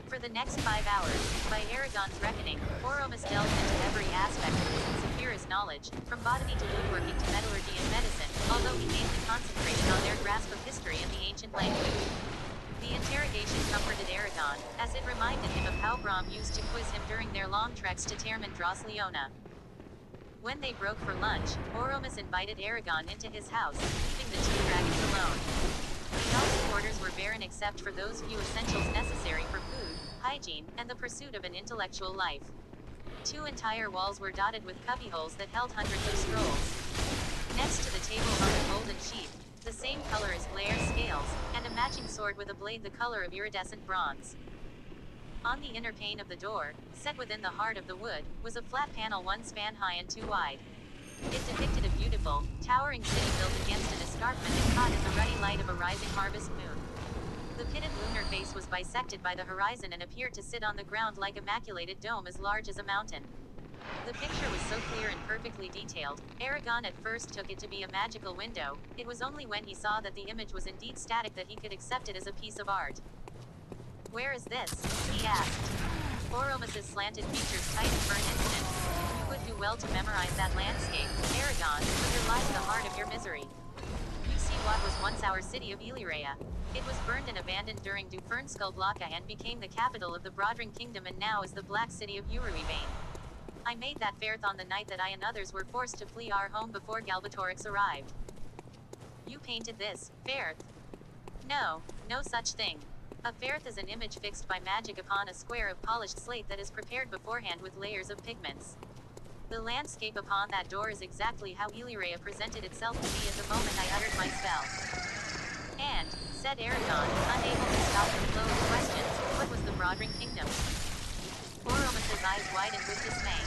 For the next 5 hours, by Aragon's reckoning, Oromas delved into every aspect that was in Saphira's knowledge, from botany to woodworking to metallurgy and medicine, although he mainly concentrated on their grasp of history and the ancient language. The interrogation comforted Aragon, as it reminded him of how Brahm used to quiz him during their long treks to Term and Dros Leona. When they broke for lunch, Oromas invited Aragon into his house, leaving the 2 dragons alone. The elf's quarters were barren except for those few essentials necessary for food, hygiene, and the pursuit of an intellectual life. 2 entire walls were dotted with cubbyholes that held hundreds of scrolls. Next to the table hung a golden sheath, the same color as Blair's scales, and a matching sword with a blade the color of iridescent bronze. On the inner pane of the door, set within the heart of the wood, was a flat panel 1 span high and 2 wide. It depicted a beautiful, towering city built against an escarpment and caught in the ruddy light of a rising harvest moon. The pitted lunar face was bisected by the horizon and appeared to sit on the ground like a maculated dome as large as a mountain. The picture was so clear and perfectly detailed, Aragon at first took it to be a magical window. It was only when he saw that the image was indeed static that he could accept it as a piece of art. Where is this? He asked. Oromas's slanted features tightened for an instant. You would do well to memorize that landscape, Aragon, for here lies the heart of your misery. You see what was once our city of Illyria. It was burned and abandoned during Dufernskul Blocka and became the capital of the Brodring Kingdom and now is the Black City of Uruibane. I made that Fairth on the night that I and others were forced to flee our home before Galbatorix arrived. You painted this, Fairth? No, no such thing. A Fairth is an image fixed by magic upon a square of polished slate that is prepared beforehand with layers of pigments. The landscape upon that door is exactly how Illyria presented itself to me at the moment I uttered my spell. And, said Aragon, unable to stop the flow of questions, what was the Brodring Kingdom? Oromas's eyes widened with dismay.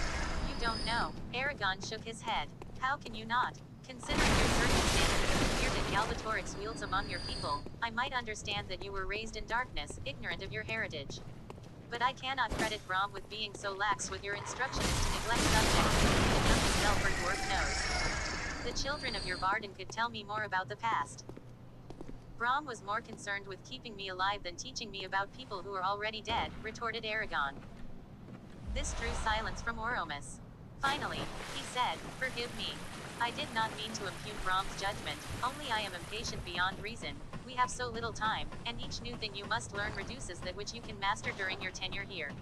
You don't know. Aragon shook his head. How can you not? Considering your circumstances and the fear that Galbatorix wields among your people, I might understand that you were raised in darkness, ignorant of your heritage. But I cannot credit Brom with being so lax with your instructions to neglect subjects who need enough as elf or dwarf knows. The children of your Varden could tell me more about the past. Brom was more concerned with keeping me alive than teaching me about people who are already dead, retorted Aragon. This drew silence from Oromus. Finally, he said, forgive me. I did not mean to impugn Brom's judgment, only I am impatient beyond reason. We have so little time, and each new thing you must learn reduces that which you can master during your tenure here.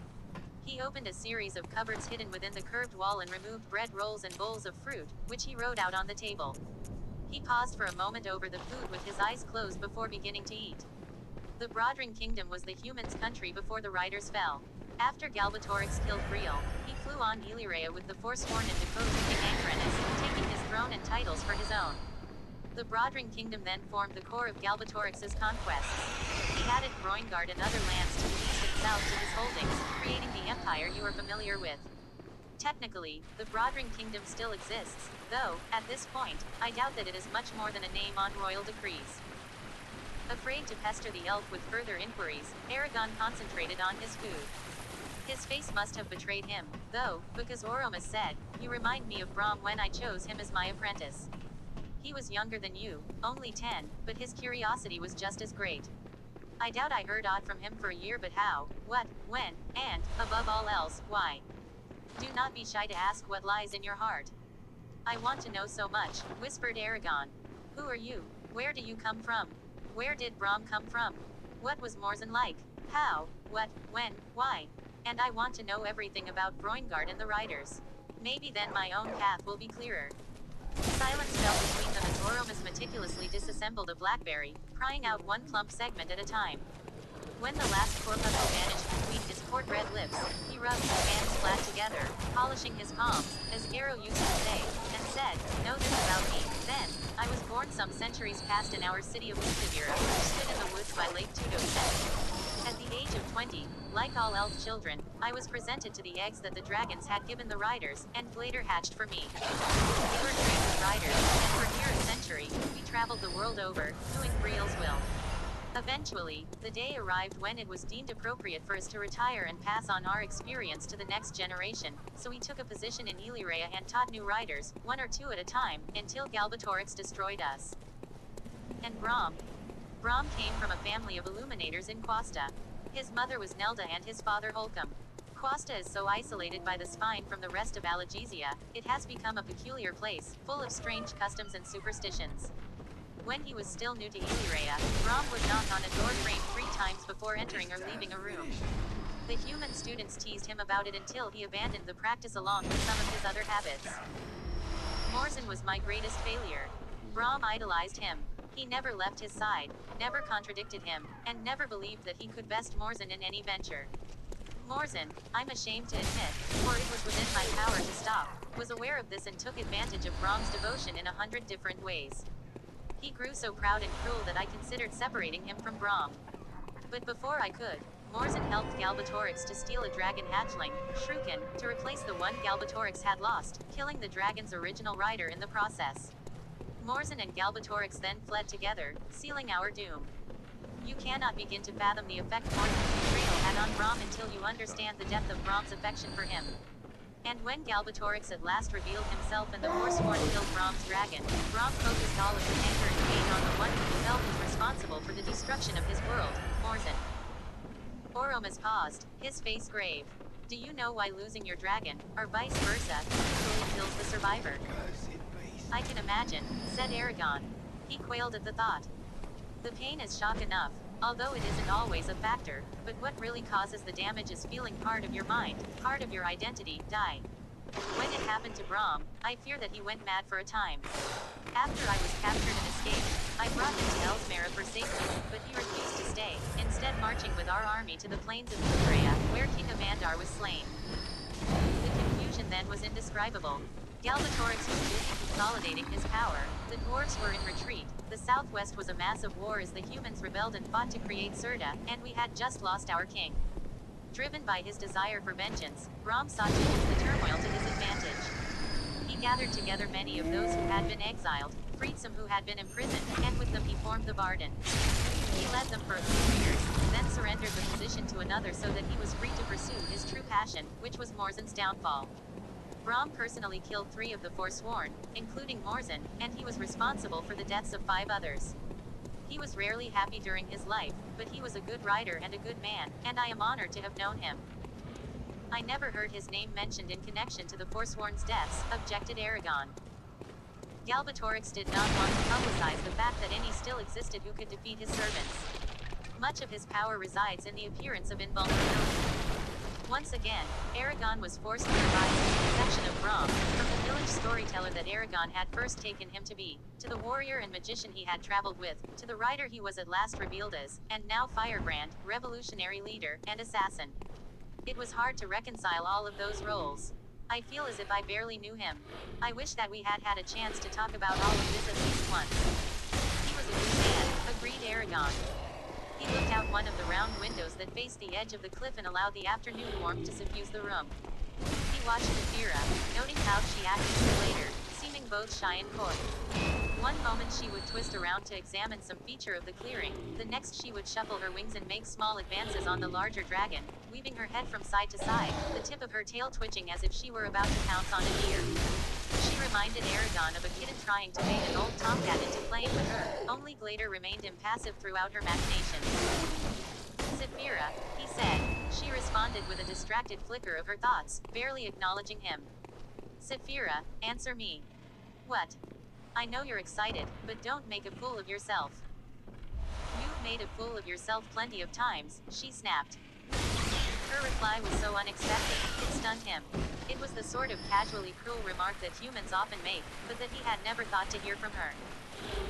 He opened a series of cupboards hidden within the curved wall and removed bread rolls and bowls of fruit, which he wrote out on the table. He paused for a moment over the food with his eyes closed before beginning to eat. The Broadring Kingdom was the humans' country before the riders fell. After Galbatorix killed Briel, he flew on Illyria with the Forsworn and deposed King Ancrenus, taking his throne and titles for his own. The Broadring Kingdom then formed the core of Galbatorix's conquests. He added Groingard and other lands to the east and south to his holdings, creating the empire you are familiar with. Technically, the Broadring Kingdom still exists, though, at this point, I doubt that it is much more than a name on royal decrees. Afraid to pester the elf with further inquiries, Aragon concentrated on his food. His face must have betrayed him, though, because Oromus said, you remind me of Brom when I chose him as my apprentice. He was younger than you, only 10, but his curiosity was just as great. I doubt I heard aught from him for a year, but how, what, when, and, above all else, why? Do not be shy to ask what lies in your heart. I want to know so much, whispered Aragon. Who are you? Where do you come from? Where did Brom come from? What was Morzin like? How, what, when, why? And I want to know everything about Groingard and the riders. Maybe then my own path will be clearer. Silence fell between them as Oromus meticulously disassembled a blackberry, prying out one plump segment at a time. When the last corpuscle vanished between his port red lips, he rubbed his hands flat together, polishing his palms, as Garo used to say, and said, know this about me, then, I was born some centuries past in our city of Lutavira, which stood in the woods by Lake Tudocet. At the age of 20, like all elf children, I was presented to the eggs that the dragons had given the riders, and later hatched for me. We were trained as riders, and for near a century, we traveled the world over, doing Briel's will. Eventually, the day arrived when it was deemed appropriate for us to retire and pass on our experience to the next generation, so we took a position in Illyria and taught new riders, one or two at a time, until Galbatorix destroyed us. And Brom? Brom came from a family of illuminators in Quasta. His mother was Nelda and his father Holcomb. Quasta is so isolated by the spine from the rest of Alagesia, it has become a peculiar place, full of strange customs and superstitions. When he was still new to Illyria, Brom would knock on a door frame 3 times before entering or leaving a room. The human students teased him about it until he abandoned the practice along with some of his other habits. Morzin was my greatest failure. Brom idolized him. He never left his side, never contradicted him, and never believed that he could best Morzin in any venture. Morzin, I'm ashamed to admit, for it was within my power to stop, was aware of this and took advantage of Brom's devotion in 100 different ways. He grew so proud and cruel that I considered separating him from Brom. But before I could, Morzin helped Galbatorix to steal a dragon hatchling, Shrukin, to replace the one Galbatorix had lost, killing the dragon's original rider in the process. Morzin and Galbatorix then fled together, sealing our doom. You cannot begin to fathom the effect Morzan's betrayal had on Brom until you understand the depth of Brom's affection for him. And when Galbatorix at last revealed himself and the Forsworn killed Brom's dragon, Brom focused all of his anger and hate on the one who he felt was responsible for the destruction of his world, Morzin. Oromus paused, his face grave. Do you know why losing your dragon, or vice versa, usually kills the survivor? I can imagine, said Aragon. He quailed at the thought. The pain is shock enough, although it isn't always a factor, but what really causes the damage is feeling part of your mind, part of your identity, die. When it happened to Brom, I fear that he went mad for a time. After I was captured and escaped, I brought him to Elsmera for safety, but he refused to stay, instead marching with our army to the plains of Illyria, where King Amandar was slain. The confusion then was indescribable. Galbatorix was busy consolidating his power, the dwarves were in retreat, the southwest was a mass of war as the humans rebelled and fought to create Serta, and we had just lost our king. Driven by his desire for vengeance, Brom sought to use the turmoil to his advantage. He gathered together many of those who had been exiled, freed some who had been imprisoned, and with them he formed the Varden. He led them for a few years, then surrendered the position to another so that he was free to pursue his true passion, which was Morzen's downfall. Brom personally killed 3 of the Forsworn, including Morzen, and he was responsible for the deaths of 5 others. He was rarely happy during his life, but he was a good rider and a good man, and I am honored to have known him. I never heard his name mentioned in connection to the Forsworn's deaths, objected Aragon. Galbatorix did not want to publicize the fact that any still existed who could defeat his servants. Much of his power resides in the appearance of invulnerability. Once again, Aragon was forced to revise his conception of Brom, from the village storyteller that Aragon had first taken him to be, to the warrior and magician he had traveled with, to the rider he was at last revealed as, and now firebrand, revolutionary leader, and assassin. It was hard to reconcile all of those roles. I feel as if I barely knew him. I wish that we had had a chance to talk about all of this at least once. He was a good man, agreed Aragon. He looked out one of the round windows that faced the edge of the cliff and allowed the afternoon warmth to suffuse the room. He watched Saphira, noting how she acted later, seeming both shy and coy. One moment she would twist around to examine some feature of the clearing, the next she would shuffle her wings and make small advances on the larger dragon, weaving her head from side to side, the tip of her tail twitching as if she were about to pounce on a deer. She reminded Aragon of a kitten trying to bait an old tomcat into playing with her, only Glader remained impassive throughout her machinations. Saphira, he said. She responded with a distracted flicker of her thoughts, barely acknowledging him. Saphira, answer me. What? I know you're excited, but don't make a fool of yourself. You've made a fool of yourself plenty of times, she snapped. Her reply was so unexpected, it stunned him. It was the sort of casually cruel remark that humans often make, but that he had never thought to hear from her.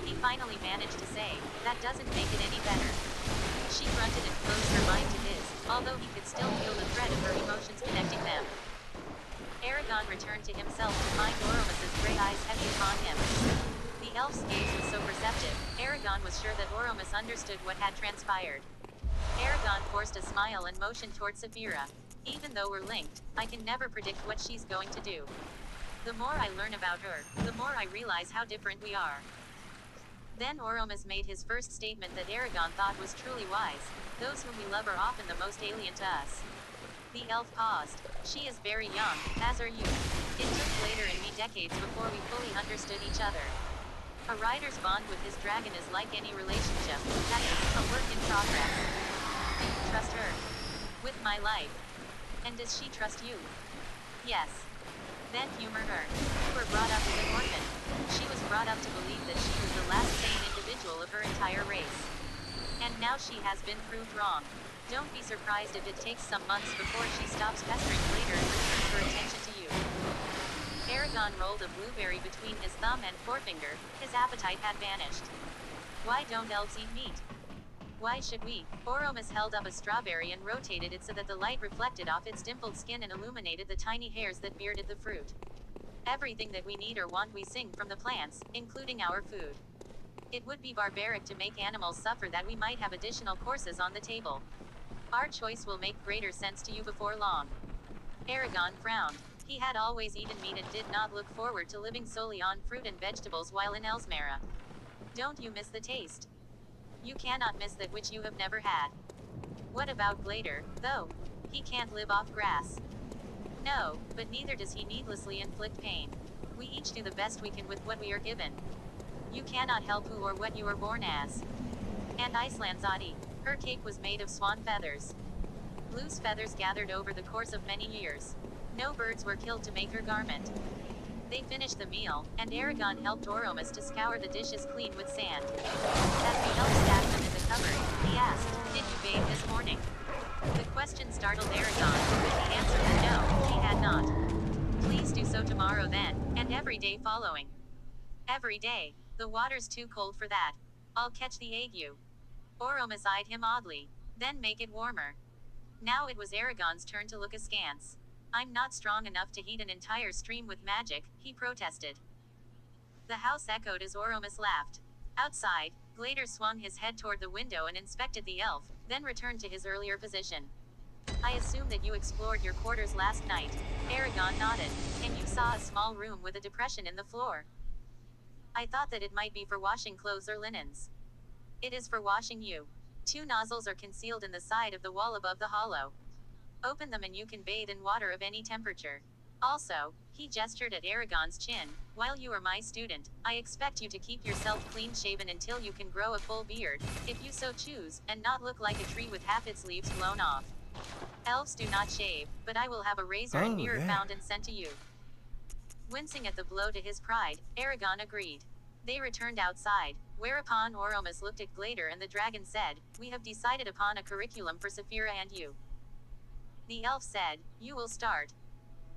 He finally managed to say, that doesn't make it any better. She grunted and closed her mind to his, although he could still feel the thread of her emotions connecting them. Aragon returned to himself to find Oromus's gray eyes heavy upon him. The elf's gaze was so perceptive, Aragon was sure that Oromus understood what had transpired. Aragon forced a smile and motioned toward Saphira. Even though we're linked, I can never predict what she's going to do. The more I learn about her, the more I realize how different we are. Then Oromus made his first statement that Aragon thought was truly wise. Those whom we love are often the most alien to us. The elf paused. She is very young, as are you. It took Glader and me decades before we fully understood each other. A rider's bond with his dragon is like any relationship, that is, a work in progress. Do you trust her? With my life. And does she trust you? Yes. Then humor her. You were brought up as an orphan. She was brought up to believe that she was the last sane individual of her entire race. And now she has been proved wrong. Don't be surprised if it takes some months before she stops pestering Glader and returns her attention to you. Aragon rolled a blueberry between his thumb and forefinger. His appetite had vanished. Why don't elves eat meat? Why should we? Oromus held up a strawberry and rotated it so that the light reflected off its dimpled skin and illuminated the tiny hairs that bearded the fruit. Everything that we need or want we sing from the plants, including our food. It would be barbaric to make animals suffer that we might have additional courses on the table. Our choice will make greater sense to you before long. Aragon frowned. He had always eaten meat and did not look forward to living solely on fruit and vegetables while in Elsmera. Don't you miss the taste? You cannot miss that which you have never had. What about Glader, though? He can't live off grass. No, but neither does he needlessly inflict pain. We each do the best we can with what we are given. You cannot help who or what you are born as. And Iceland's her cape was made of swan feathers. Loose feathers gathered over the course of many years. No birds were killed to make her garment. They finished the meal, and Aragon helped Oromus to scour the dishes clean with sand. As the elf stacked them in the cupboard, he asked, did you bathe this morning? The question startled Aragon, but he answered that no, he had not. Please do so tomorrow then, and every day following. Every day. The water's too cold for that. I'll catch the ague. Oromus eyed him oddly. Then make it warmer. Now it was Aragon's turn to look askance. I'm not strong enough to heat an entire stream with magic, he protested. The house echoed as Oromus laughed. Outside, Glader swung his head toward the window and inspected the elf, then returned to his earlier position. I assume that you explored your quarters last night. Aragon nodded. And you saw a small room with a depression in the floor. I thought that it might be for washing clothes or linens. It is for washing you. 2 nozzles are concealed in the side of the wall above the hollow. Open them and you can bathe in water of any temperature. Also, he gestured at Aragon's chin, while you are my student, I expect you to keep yourself clean-shaven until you can grow a full beard, if you so choose, and not look like a tree with half its leaves blown off. Elves do not shave, but I will have a razor and mirror found and sent to you. Wincing at the blow to his pride, Aragon agreed. They returned outside, whereupon Oromus looked at Glader and the dragon said, "We have decided upon a curriculum for Saphira and you." The elf said, "You will start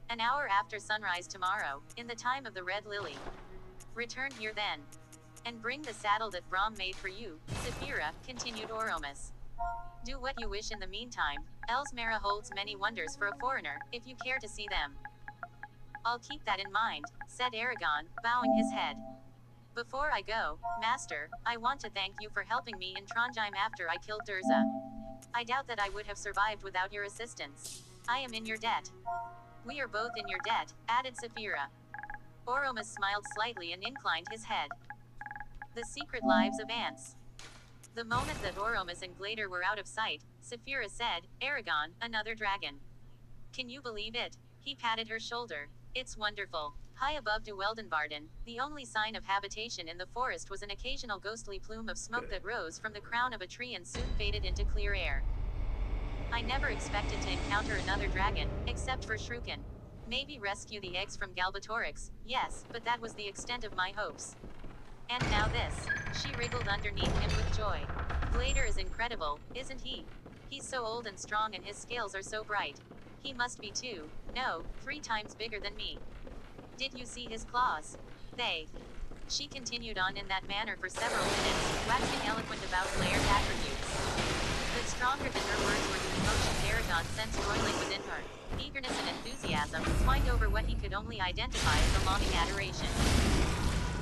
an hour after sunrise tomorrow, in the time of the Red Lily. Return here then. And bring the saddle that Brahm made for you, Saphira," continued Oromus. "Do what you wish in the meantime. Elsmera holds many wonders for a foreigner, if you care to see them." "I'll keep that in mind," said Aragon, bowing his head. "Before I go, Master, I want to thank you for helping me in Trondheim after I killed Durza. I doubt that I would have survived without your assistance. I am in your debt." "We are both in your debt," added Saphira. Oromus smiled slightly and inclined his head. The Secret Lives of Ants. The moment that Oromus and Glader were out of sight, Saphira said, "Aragon, another dragon. Can you believe it?" He patted her shoulder. "It's wonderful." High above De Weldenbarden, the only sign of habitation in the forest was an occasional ghostly plume of smoke that rose from the crown of a tree and soon faded into clear air. "I never expected to encounter another dragon, except for Shrukin. Maybe rescue the eggs from Galbatorix, yes, but that was the extent of my hopes. And now this." She wriggled underneath him with joy. "Glader is incredible, isn't he? He's so old and strong and his scales are so bright. He must be 2, no, 3 times bigger than me. Did you see his claws? They..." She continued on in that manner for several minutes, waxing eloquent about Glaire's attributes. But stronger than her words were the emotions Aragon sensed roiling within her. Eagerness and enthusiasm, twined over what he could only identify as a longing adoration.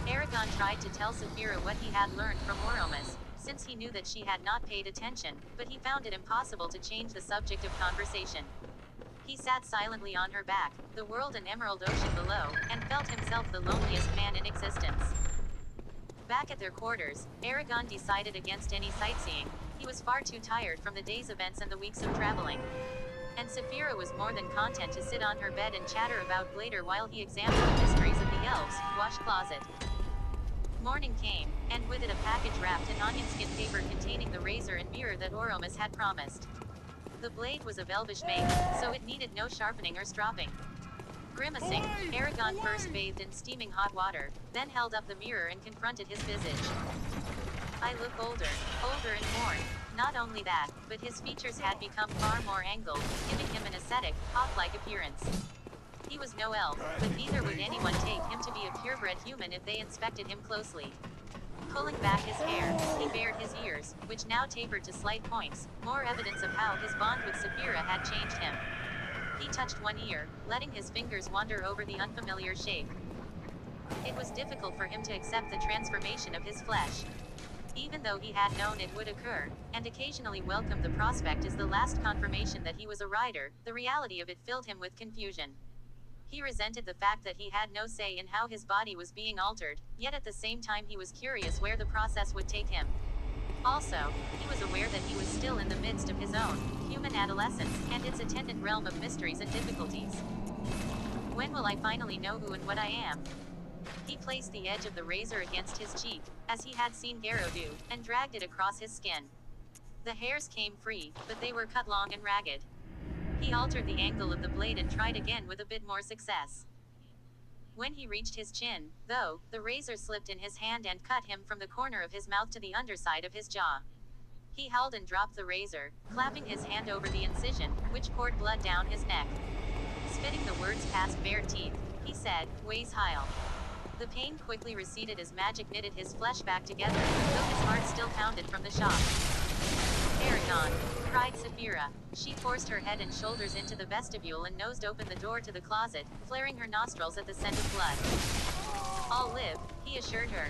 Aragon tried to tell Saphira what he had learned from Oromus, since he knew that she had not paid attention, but he found it impossible to change the subject of conversation. He sat silently on her back, the world an emerald ocean below, and felt himself the loneliest man in existence. Back at their quarters, Aragon decided against any sightseeing. He was far too tired from the day's events and the weeks of traveling. And Saphira was more than content to sit on her bed and chatter about Glader while he examined the mysteries of the elves' wash closet. Morning came, and with it a package wrapped in onionskin paper containing the razor and mirror that Oromus had promised. The blade was of elvish make, so it needed no sharpening or stropping. Grimacing, Aragon first bathed in steaming hot water, then held up the mirror and confronted his visage. "I look older and worn. Not only that, but his features had become far more angled, giving him an ascetic, hawk-like appearance. He was no elf, but neither would anyone take him to be a purebred human if they inspected him closely. Pulling back his hair, he bared his ears, which now tapered to slight points, more evidence of how his bond with Saphira had changed him. He touched one ear, letting his fingers wander over the unfamiliar shape. It was difficult for him to accept the transformation of his flesh. Even though he had known it would occur, and occasionally welcomed the prospect as the last confirmation that he was a rider, the reality of it filled him with confusion. He resented the fact that he had no say in how his body was being altered, yet at the same time he was curious where the process would take him. Also, he was aware that he was still in the midst of his own human adolescence, and its attendant realm of mysteries and difficulties. "When will I finally know who and what I am?" He placed the edge of the razor against his cheek, as he had seen Garrow do, and dragged it across his skin. The hairs came free, but they were cut long and ragged. He altered the angle of the blade and tried again with a bit more success. When he reached his chin, though, the razor slipped in his hand and cut him from the corner of his mouth to the underside of his jaw. He held and dropped the razor, clapping his hand over the incision, which poured blood down his neck. Spitting the words past bared teeth, he said, "Ways Heil." The pain quickly receded as magic knitted his flesh back together, though his heart still pounded from the shock. "Aragon," cried Saphira. She forced her head and shoulders into the vestibule and nosed open the door to the closet, flaring her nostrils at the scent of blood. "I'll live," he assured her.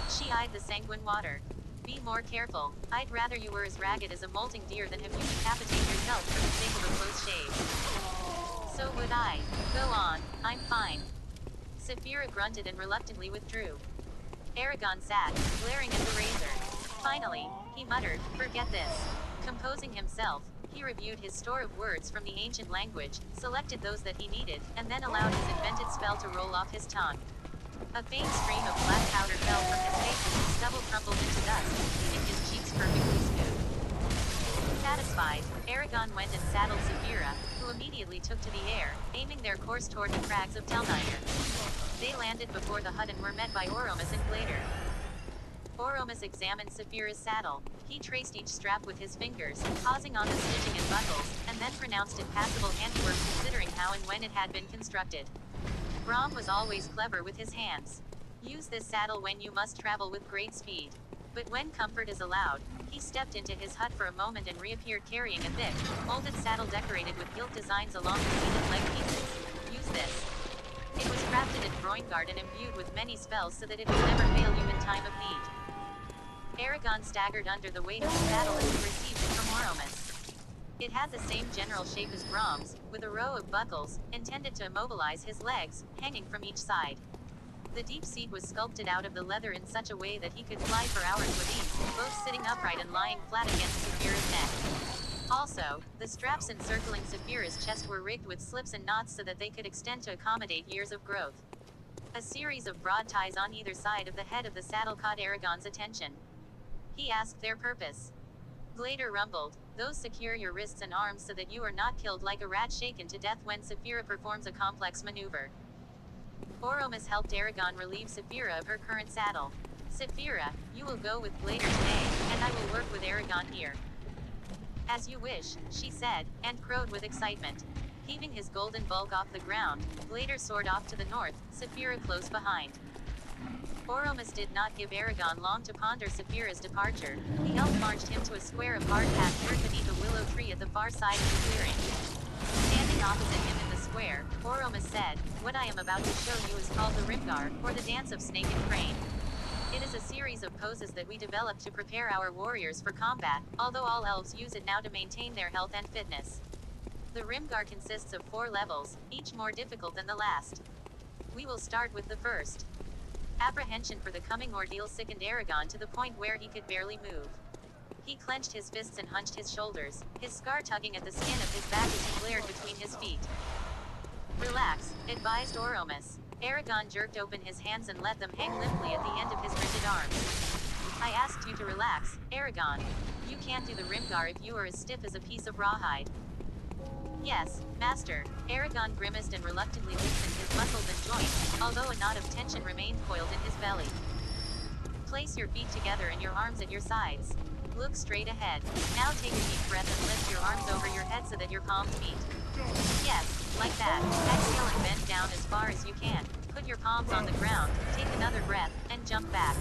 She eyed the sanguine water. Be more careful. I'd rather you were as ragged as a molting deer than have you decapitate yourself for the sake of a close shave. So would I. Go on, I'm fine. Saphira grunted and reluctantly withdrew. Aragon sat, glaring at the razor. Finally, he muttered, forget this. Composing himself, he reviewed his store of words from the ancient language, selected those that he needed, and then allowed his invented spell to roll off his tongue. A faint stream of black powder fell from his face as his stubble crumpled into dust, leaving his cheeks perfectly smooth. Satisfied, Aragon went and saddled Saphira, who immediately took to the air, aiming their course toward the crags of Telnire. They landed before the hut and were met by Oromus and Glader. Oromus examined Saphira's saddle. He traced each strap with his fingers, pausing on the stitching and buckles, and then pronounced it passable handiwork considering how and when it had been constructed. Brom was always clever with his hands. Use this saddle when you must travel with great speed. But when comfort is allowed, he stepped into his hut for a moment and reappeared carrying a thick, molded saddle decorated with gilt designs along the seated leg pieces. Use this. It was crafted in Groingard and imbued with many spells so that it would never fail you in time of need. Aragon staggered under the weight of the saddle as he received it from Oromus. It had the same general shape as Brom's, with a row of buckles, intended to immobilize his legs, hanging from each side. The deep seat was sculpted out of the leather in such a way that he could fly for hours with ease, both sitting upright and lying flat against Saphira's neck. Also, the straps encircling Saphira's chest were rigged with slips and knots so that they could extend to accommodate years of growth. A series of broad ties on either side of the head of the saddle caught Aragon's attention. He asked their purpose. Glader rumbled, those secure your wrists and arms so that you are not killed like a rat shaken to death when Saphira performs a complex maneuver. Oromus helped Aragon relieve Saphira of her current saddle. Saphira, you will go with Glader today, and I will work with Aragon here. As you wish, she said, and crowed with excitement. Heaving his golden bulk off the ground, Glader soared off to the north, Saphira close behind. Oromus did not give Aragon long to ponder Saphira's departure. The elf marched him to a square of hard path dirt beneath a willow tree at the far side of the clearing. Standing opposite him in the square, Oromus said, what I am about to show you is called the Rimgar, or the dance of snake and crane. It is a series of poses that we developed to prepare our warriors for combat, although all elves use it now to maintain their health and fitness. The Rimgar consists of 4 levels, each more difficult than the last. We will start with the first. Apprehension for the coming ordeal sickened Aragon to the point where he could barely move. He clenched his fists and hunched his shoulders, his scar tugging at the skin of his back as he glared between his feet. Relax, advised Oromus. Aragon jerked open his hands and let them hang limply at the end of his rigid arms. I asked you to relax, Aragon. You can't do the Rimgar if you are as stiff as a piece of rawhide. Yes, master. Aragon grimaced and reluctantly loosened his muscles and joints, although a knot of tension remained coiled in his belly. Place your feet together and your arms at your sides. Look straight ahead. Now take a deep breath and lift your arms over your head so that your palms meet. Yes, like that. Exhale and bend down as far as you can. Put your palms on the ground, take another breath, and jump back.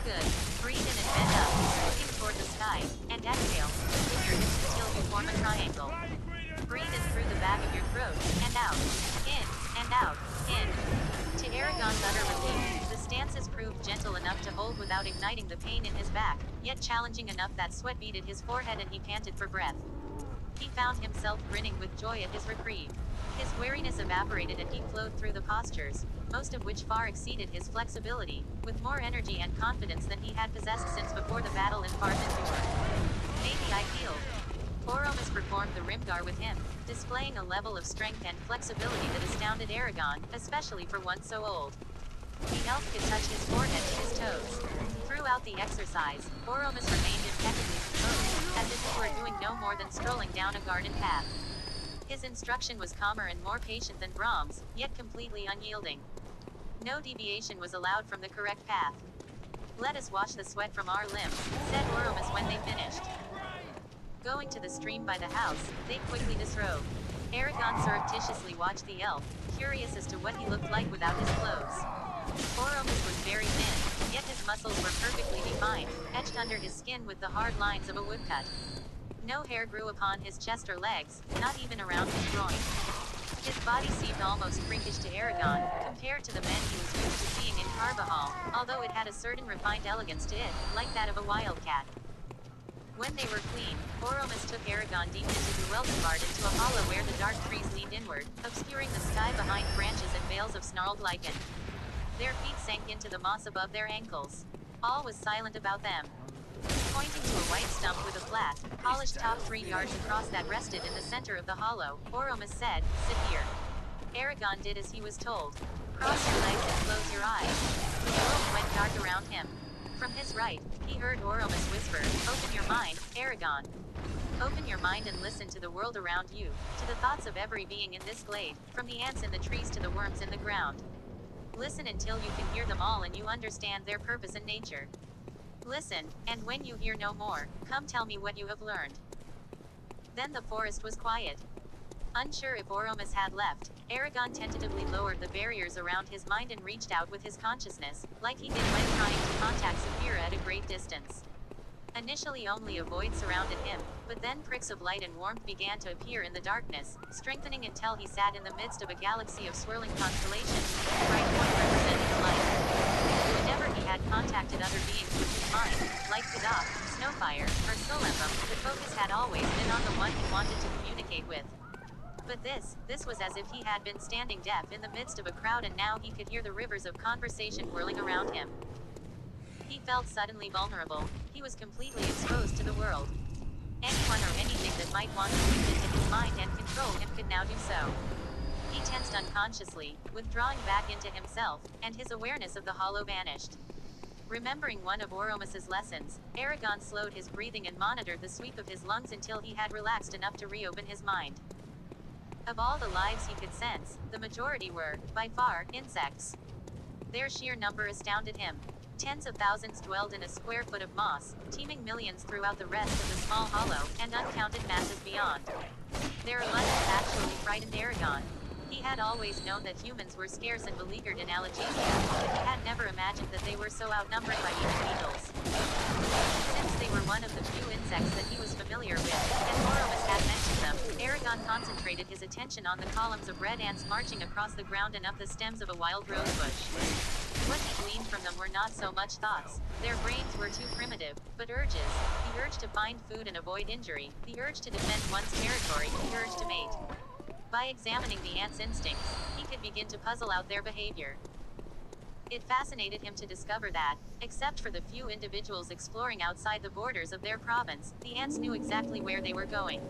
Good. Breathe in and bend up, looking toward the sky, and exhale, with your hips until you form a triangle. Breathe in through the back of your throat, and out. In, and out, in. To Aragon's utter relief, the stances proved gentle enough to hold without igniting the pain in his back, yet challenging enough that sweat beaded his forehead and he panted for breath. He found himself grinning with joy at his reprieve. His weariness evaporated and he flowed through the postures, most of which far exceeded his flexibility, with more energy and confidence than he had possessed since before the battle in Farthendur. Maybe I healed. Oromus performed the Rimgar with him, displaying a level of strength and flexibility that astounded Aragon, especially for one so old. The elf could touch his forehead to his toes. Throughout the exercise, Oromus remained impeccably composed, as if he were doing no more than strolling down a garden path. His instruction was calmer and more patient than Brom's, yet completely unyielding. No deviation was allowed from the correct path. Let us wash the sweat from our limbs, said Oromus when they finished. Going to the stream by the house, they quickly disrobed. Aragon surreptitiously watched the elf, curious as to what he looked like without his clothes. Oromus was very thin, yet his muscles were perfectly defined, etched under his skin with the hard lines of a woodcut. No hair grew upon his chest or legs, not even around his groin. His body seemed almost freakish to Aragon, compared to the men he was used to seeing in Carbajal, although it had a certain refined elegance to it, like that of a wildcat. When they were clean, Oromas took Aragon deep into the Welkenbard into a hollow where the dark trees leaned inward, obscuring the sky behind branches and veils of snarled lichen. Their feet sank into the moss above their ankles. All was silent about them. Pointing to a white stump with a flat, polished top 3 yards across that rested in the center of the hollow, Oromas said, "Sit here." Aragon did as he was told. "Cross your legs and close your eyes." The world went dark around him. From his right, he heard Oromas whisper, "Open your mind, Aragon. Open your mind and listen to the world around you, to the thoughts of every being in this glade, from the ants in the trees to the worms in the ground. Listen until you can hear them all and you understand their purpose and nature. Listen, and when you hear no more, come tell me what you have learned." Then the forest was quiet. Unsure if Oromas had left, Aragon tentatively lowered the barriers around his mind and reached out with his consciousness, like he did when trying to contact Saphira at a great distance. Initially only a void surrounded him, but then pricks of light and warmth began to appear in the darkness, strengthening until he sat in the midst of a galaxy of swirling constellations, each bright point representing light. Whenever he had contacted other beings with his mind, like Kadok, Snowfire, or Solembum, the focus had always been on the one he wanted to communicate with. But this was as if he had been standing deaf in the midst of a crowd and now he could hear the rivers of conversation whirling around him. He felt suddenly vulnerable. He was completely exposed to the world. Anyone or anything that might want to creep into his mind and control him could now do so. He tensed unconsciously, withdrawing back into himself, and his awareness of the hollow vanished. Remembering one of Oromas's lessons, Aragon slowed his breathing and monitored the sweep of his lungs until he had relaxed enough to reopen his mind. Of all the lives he could sense, the majority were, by far, insects. Their sheer number astounded him. Tens of thousands dwelled in a square foot of moss, teeming millions throughout the rest of the small hollow, and uncounted masses beyond. Their abundance actually frightened Aragon. He had always known that humans were scarce and beleaguered in Algesia, but he had never imagined that they were so outnumbered by even beetles. Since they were one of the few insects that he was familiar with, and Oromas had mentioned them, Aragon concentrated his attention on the columns of red ants marching across the ground and up the stems of a wild rosebush. What he gleaned from them were not so much thoughts. Their brains were too primitive, but urges. The urge to find food and avoid injury, the urge to defend one's territory, the urge to mate. By examining the ants' instincts, he could begin to puzzle out their behavior. It fascinated him to discover that, except for the few individuals exploring outside the borders of their province, the ants knew exactly where they were going.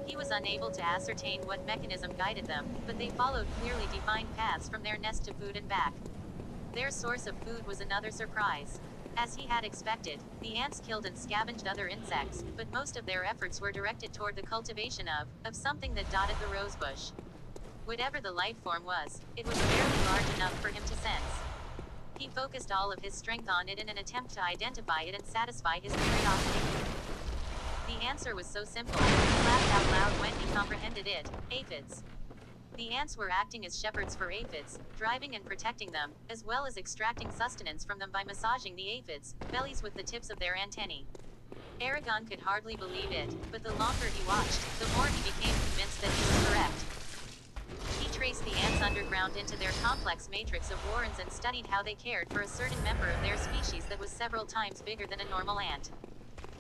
He was unable to ascertain what mechanism guided them, but they followed clearly defined paths from their nest to food and back. Their source of food was another surprise. As he had expected, the ants killed and scavenged other insects, but most of their efforts were directed toward the cultivation of something that dotted the rosebush. Whatever the life form was, it was barely large enough for him to sense. He focused all of his strength on it in an attempt to identify it and satisfy his curiosity. The answer was so simple, he laughed out loud when he comprehended it: aphids. The ants were acting as shepherds for aphids, driving and protecting them, as well as extracting sustenance from them by massaging the aphids' bellies with the tips of their antennae. Aragon could hardly believe it, but the longer he watched, the more he became convinced that he was correct. He traced the ants underground into their complex matrix of warrens and studied how they cared for a certain member of their species that was several times bigger than a normal ant.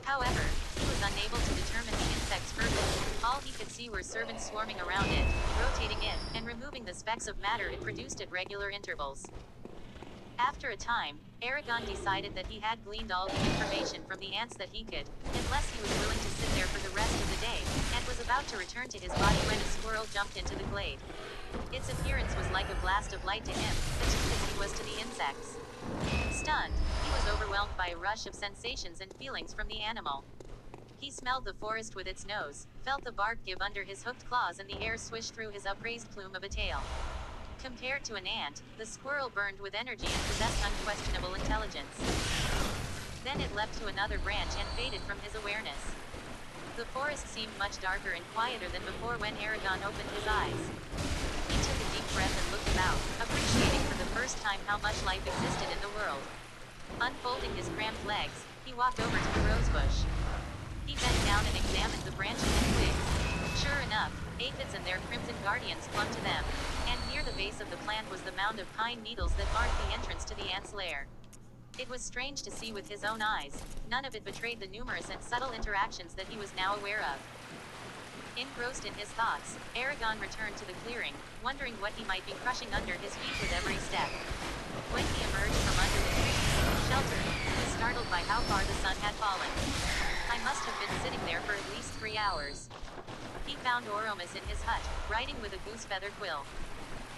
However, he was unable to determine the insect's purpose. All he could see were servants swarming around it, rotating it, and removing the specks of matter it produced at regular intervals. After a time, Aragon decided that he had gleaned all the information from the ants that he could, unless he was willing to sit there for the rest of the day, and was about to return to his body when a squirrel jumped into the glade. Its appearance was like a blast of light to him, fatigued as he was to the insects. Stunned, he was overwhelmed by a rush of sensations and feelings from the animal. He smelled the forest with its nose, felt the bark give under his hooked claws and the air swish through his upraised plume of a tail. Compared to an ant, the squirrel burned with energy and possessed unquestionable intelligence. Then it leapt to another branch and faded from his awareness. The forest seemed much darker and quieter than before when Aragon opened his eyes. He took a deep breath and looked about, appreciating for the first time how much life existed in the world. Unfolding his cramped legs, he walked over to the rosebush. He bent down and examined the branches and twigs. Sure enough, enough, aphids and their crimson guardians clung to them. And near the base of the plant was the mound of pine needles that marked the entrance to the ant's lair. It was strange to see with his own eyes. None of it betrayed the numerous and subtle interactions that he was now aware of. Engrossed in his thoughts, Aragon returned to the clearing, wondering what he might be crushing under his feet with every step. When he emerged from under the trees, sheltered, he was startled by how far the sun had fallen. I must have been sitting there for at least 3 hours. He found Oromas in his hut, writing with a goose feather quill.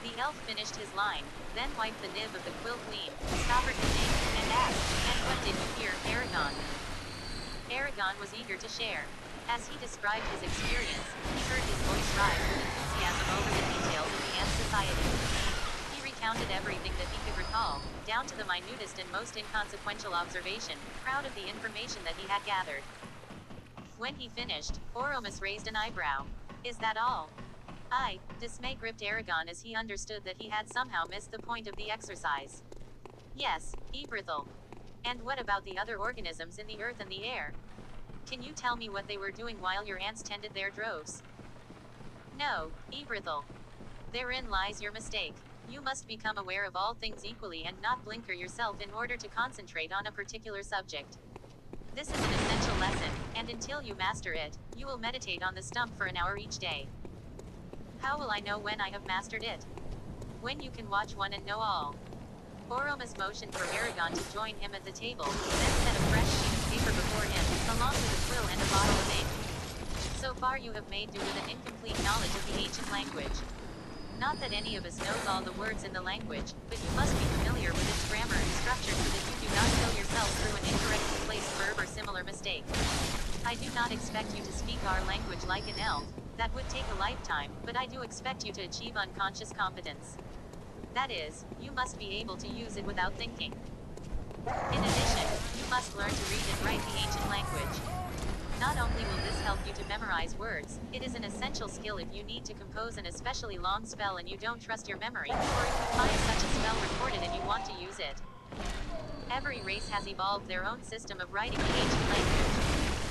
The elf finished his line, then wiped the nib of the quill clean, stoppered his name, and asked, "And what did you hear, Aragon?" Aragon was eager to share. As he described his experience, he heard his voice rise with enthusiasm over the details of the ant society. He recounted everything that he could recall, down to the minutest and most inconsequential observation, proud of the information that he had gathered. When he finished, Oromas raised an eyebrow. "Is that all?" Dismay gripped Aragon as he understood that he had somehow missed the point of the exercise. "Yes, Ebrithel. And what about the other organisms in the earth and the air? Can you tell me what they were doing while your ants tended their droves?" "No, Ebrithel. Therein lies your mistake. You must become aware of all things equally and not blinker yourself in order to concentrate on a particular subject. This is an essential lesson, and until you master it, you will meditate on the stump for an hour each day." "How will I know when I have mastered it?" "When you can watch one and know all." Oromas motioned for Aragon to join him at the table, then set a fresh sheet of paper before him, along with a quill and a bottle of ink. "So far you have made do with an incomplete knowledge of the ancient language. Not that any of us knows all the words in the language, but you must be familiar with its grammar and structure so that you do not kill yourself through an incorrectly placed verb or similar mistake. I do not expect you to speak our language like an elf. That would take a lifetime, but I do expect you to achieve unconscious competence. That is, you must be able to use it without thinking. In addition, you must learn to read and write the ancient language. Not only will this help you to memorize words, it is an essential skill if you need to compose an especially long spell and you don't trust your memory, or if you find such a spell recorded and you want to use it. Every race has evolved their own system of writing the ancient language.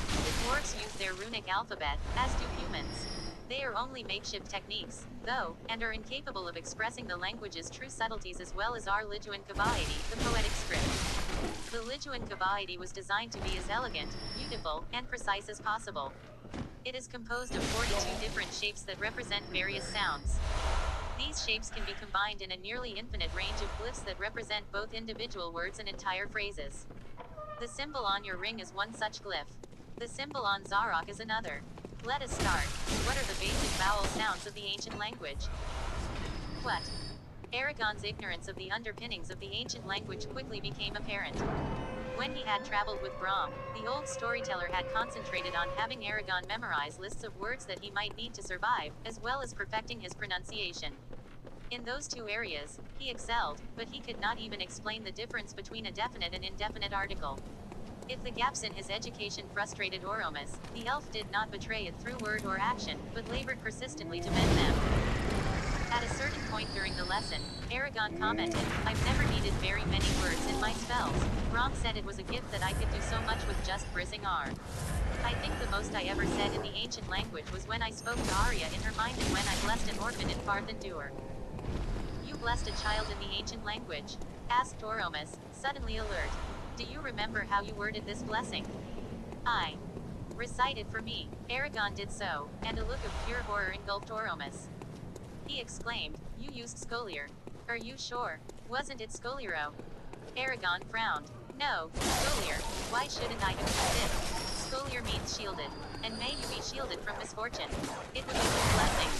The dwarves use their runic alphabet, as do humans. They are only makeshift techniques, though, and are incapable of expressing the language's true subtleties as well as our Lituan Kavaidi, the poetic script. The Lituan Kavaidi was designed to be as elegant, beautiful, and precise as possible. It is composed of 42 different shapes that represent various sounds. These shapes can be combined in a nearly infinite range of glyphs that represent both individual words and entire phrases. The symbol on your ring is one such glyph. The symbol on Zarok is another. Let us start. What are the basic vowel sounds of the ancient language? What? Aragon's ignorance of the underpinnings of the ancient language quickly became apparent. When he had traveled with Brahm, the old storyteller had concentrated on having Aragon memorize lists of words that he might need to survive, as well as perfecting his pronunciation. In those two areas, he excelled, but he could not even explain the difference between a definite and indefinite article. If the gaps in his education frustrated Oromas, the elf did not betray it through word or action, but labored persistently to mend them. At a certain point during the lesson, Aragon commented, "I've never needed very many words in my spells." Brahm said it was a gift that I could do so much with just Brizzing R. I think the most I ever said in the ancient language was when I spoke to Arya in her mind and when I blessed an orphan in Farthendur. "You blessed a child in the ancient language?" asked Oromas, suddenly alert. "Do you remember how you worded this blessing?" "I recite it for me." Aragon did so, and a look of pure horror engulfed Oromas. He exclaimed, "You used Scoliar. Are you sure? Wasn't it Scoliaro?" Aragon frowned. "No, Scoliar. Why shouldn't I have used it? Scoliar means shielded. And may you be shielded from misfortune. It would be a blessing."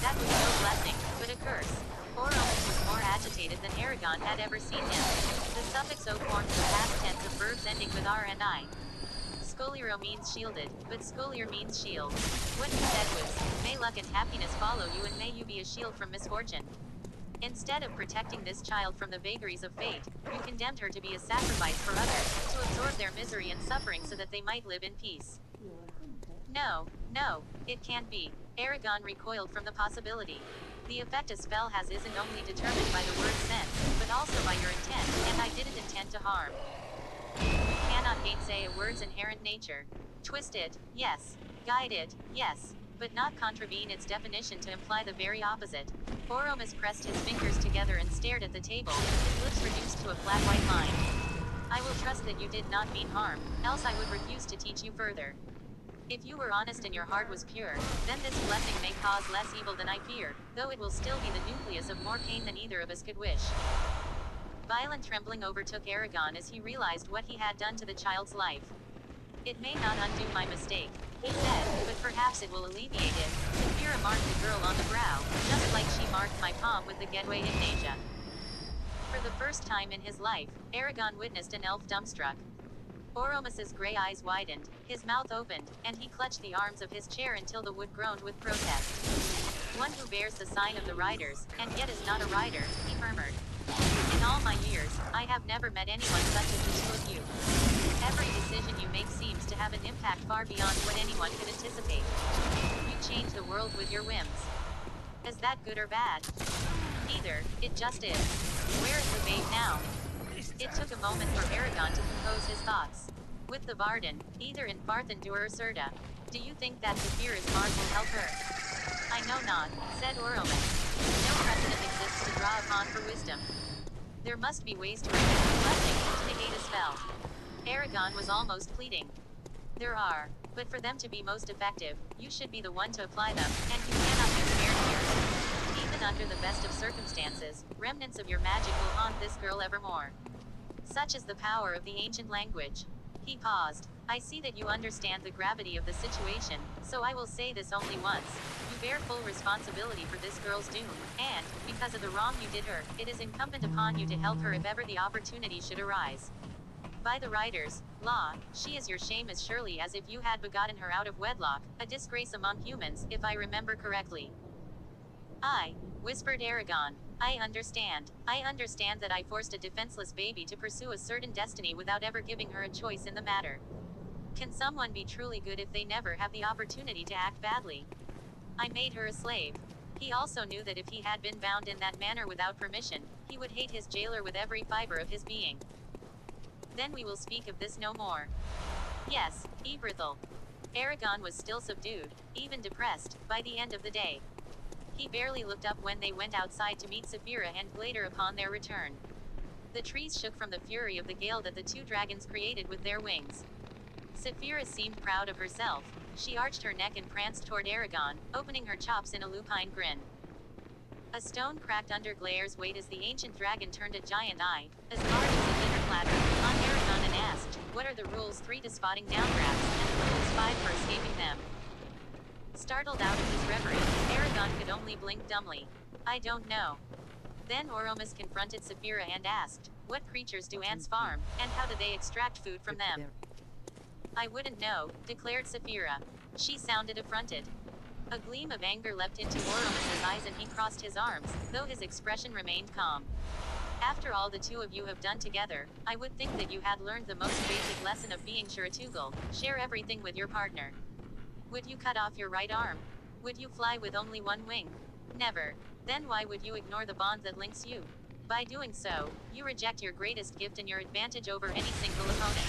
That was no blessing, but a curse. Oromas was more agitated than Aragon had ever seen him. The suffix O forms the past tense of verbs ending with R and I. Scoliaro means shielded, but Scoliar means shield. What he said was, "May luck and happiness follow you and may you be a shield from misfortune." Instead of protecting this child from the vagaries of fate, you condemned her to be a sacrifice for others, to absorb their misery and suffering so that they might live in peace. No, it can't be. Aragon recoiled from the possibility. The effect a spell has isn't only determined by the word's sense, but also by your intent, and I didn't intend to harm. You cannot gainsay a word's inherent nature. Twist it, yes. Guide it, yes. but not contravene its definition to imply the very opposite. Oromus pressed his fingers together and stared at the table, his lips reduced to a flat white line. I will trust that you did not mean harm, else I would refuse to teach you further. If you were honest and your heart was pure, then this blessing may cause less evil than I fear, though it will still be the nucleus of more pain than either of us could wish. Violent trembling overtook Aragon as he realized what he had done to the child's life. It may not undo my mistake, he said, but perhaps it will alleviate it. Saphira marked the girl on the brow, just like she marked my palm with the Gedway Ignatia. For the first time in his life, Aragon witnessed an elf dumbstruck. Oromus's gray eyes widened, his mouth opened, and he clutched the arms of his chair until the wood groaned with protest. One who bears the sign of the riders, and yet is not a rider, he murmured. In all my years, I have never met anyone such as the two of you. Every decision you make seems to have an impact far beyond what anyone could anticipate. You change the world with your whims. Is that good or bad? Neither, it just is. Where is the babe now? It took a moment for Aragon to compose his thoughts. With the Varden, either in Farthendur or Serta. Do you think that Saphira's mark will help her? I know not, said Oromus. No precedent exists to draw upon for wisdom. There must be ways to remove the blessing and to negate a spell. Aragon was almost pleading. There are, but for them to be most effective, you should be the one to apply them, and you cannot be spared here. Even under the best of circumstances, remnants of your magic will haunt this girl evermore. Such is the power of the ancient language. He paused. I see that you understand the gravity of the situation, so I will say this only once. You bear full responsibility for this girl's doom, and, because of the wrong you did her, it is incumbent upon you to help her if ever the opportunity should arise. By the writers, law, she is your shame as surely as if you had begotten her out of wedlock, a disgrace among humans, if I remember correctly. I, whispered Aragon. I understand. I understand that I forced a defenseless baby to pursue a certain destiny without ever giving her a choice in the matter. Can someone be truly good if they never have the opportunity to act badly? I made her a slave. He also knew that if he had been bound in that manner without permission, he would hate his jailer with every fiber of his being. Then we will speak of this no more. Yes, Ebrithel. Aragon was still subdued, even depressed, by the end of the day. He barely looked up when they went outside to meet Saphira and Glader upon their return. The trees shook from the fury of the gale that the two dragons created with their wings. Saphira seemed proud of herself. She arched her neck and pranced toward Aragon, opening her chops in a lupine grin. A stone cracked under Glader's weight as the ancient dragon turned a giant eye, as large as a dinner platter, on Aragon and asked, what are the rules 3 to spotting downdrafts, and the rules 5 for escaping them? Startled out of his reverie, Aragon could only blink dumbly. I don't know. Then Oromus confronted Saphira and asked, what creatures do ants farm, and how do they extract food from them? I wouldn't know, declared Saphira. She sounded affronted. A gleam of anger leapt into Oromus's eyes and he crossed his arms, though his expression remained calm. After all the two of you have done together, I would think that you had learned the most basic lesson of being Shiratugal, share everything with your partner. Would you cut off your right arm? Would you fly with only one wing? Never. Then why would you ignore the bond that links you? By doing so, you reject your greatest gift and your advantage over any single opponent.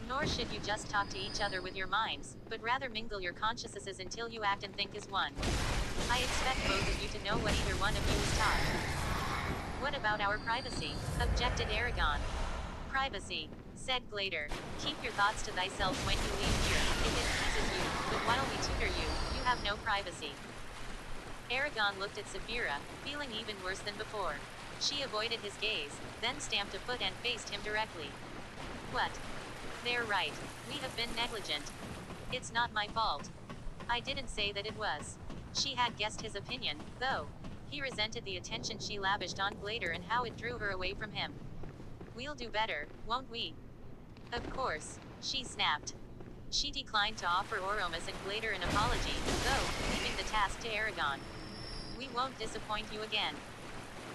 Nor should you just talk to each other with your minds, but rather mingle your consciousnesses until you act and think as one. I expect both of you to know what either one of you is taught. What about our privacy? Objected Aragon. Privacy, said Glader. Keep your thoughts to thyself when you leave here, if it pleases you, but while we tutor you, you have no privacy. Aragon looked at Saphira, feeling even worse than before. She avoided his gaze, then stamped a foot and faced him directly. What? They're right. We have been negligent. It's not my fault. I didn't say that it was. She had guessed his opinion, though. He resented the attention she lavished on Glader and how it drew her away from him. We'll do better, won't we? Of course, she snapped. She declined to offer Oromus and Glader an apology, though, leaving the task to Aragon. We won't disappoint you again.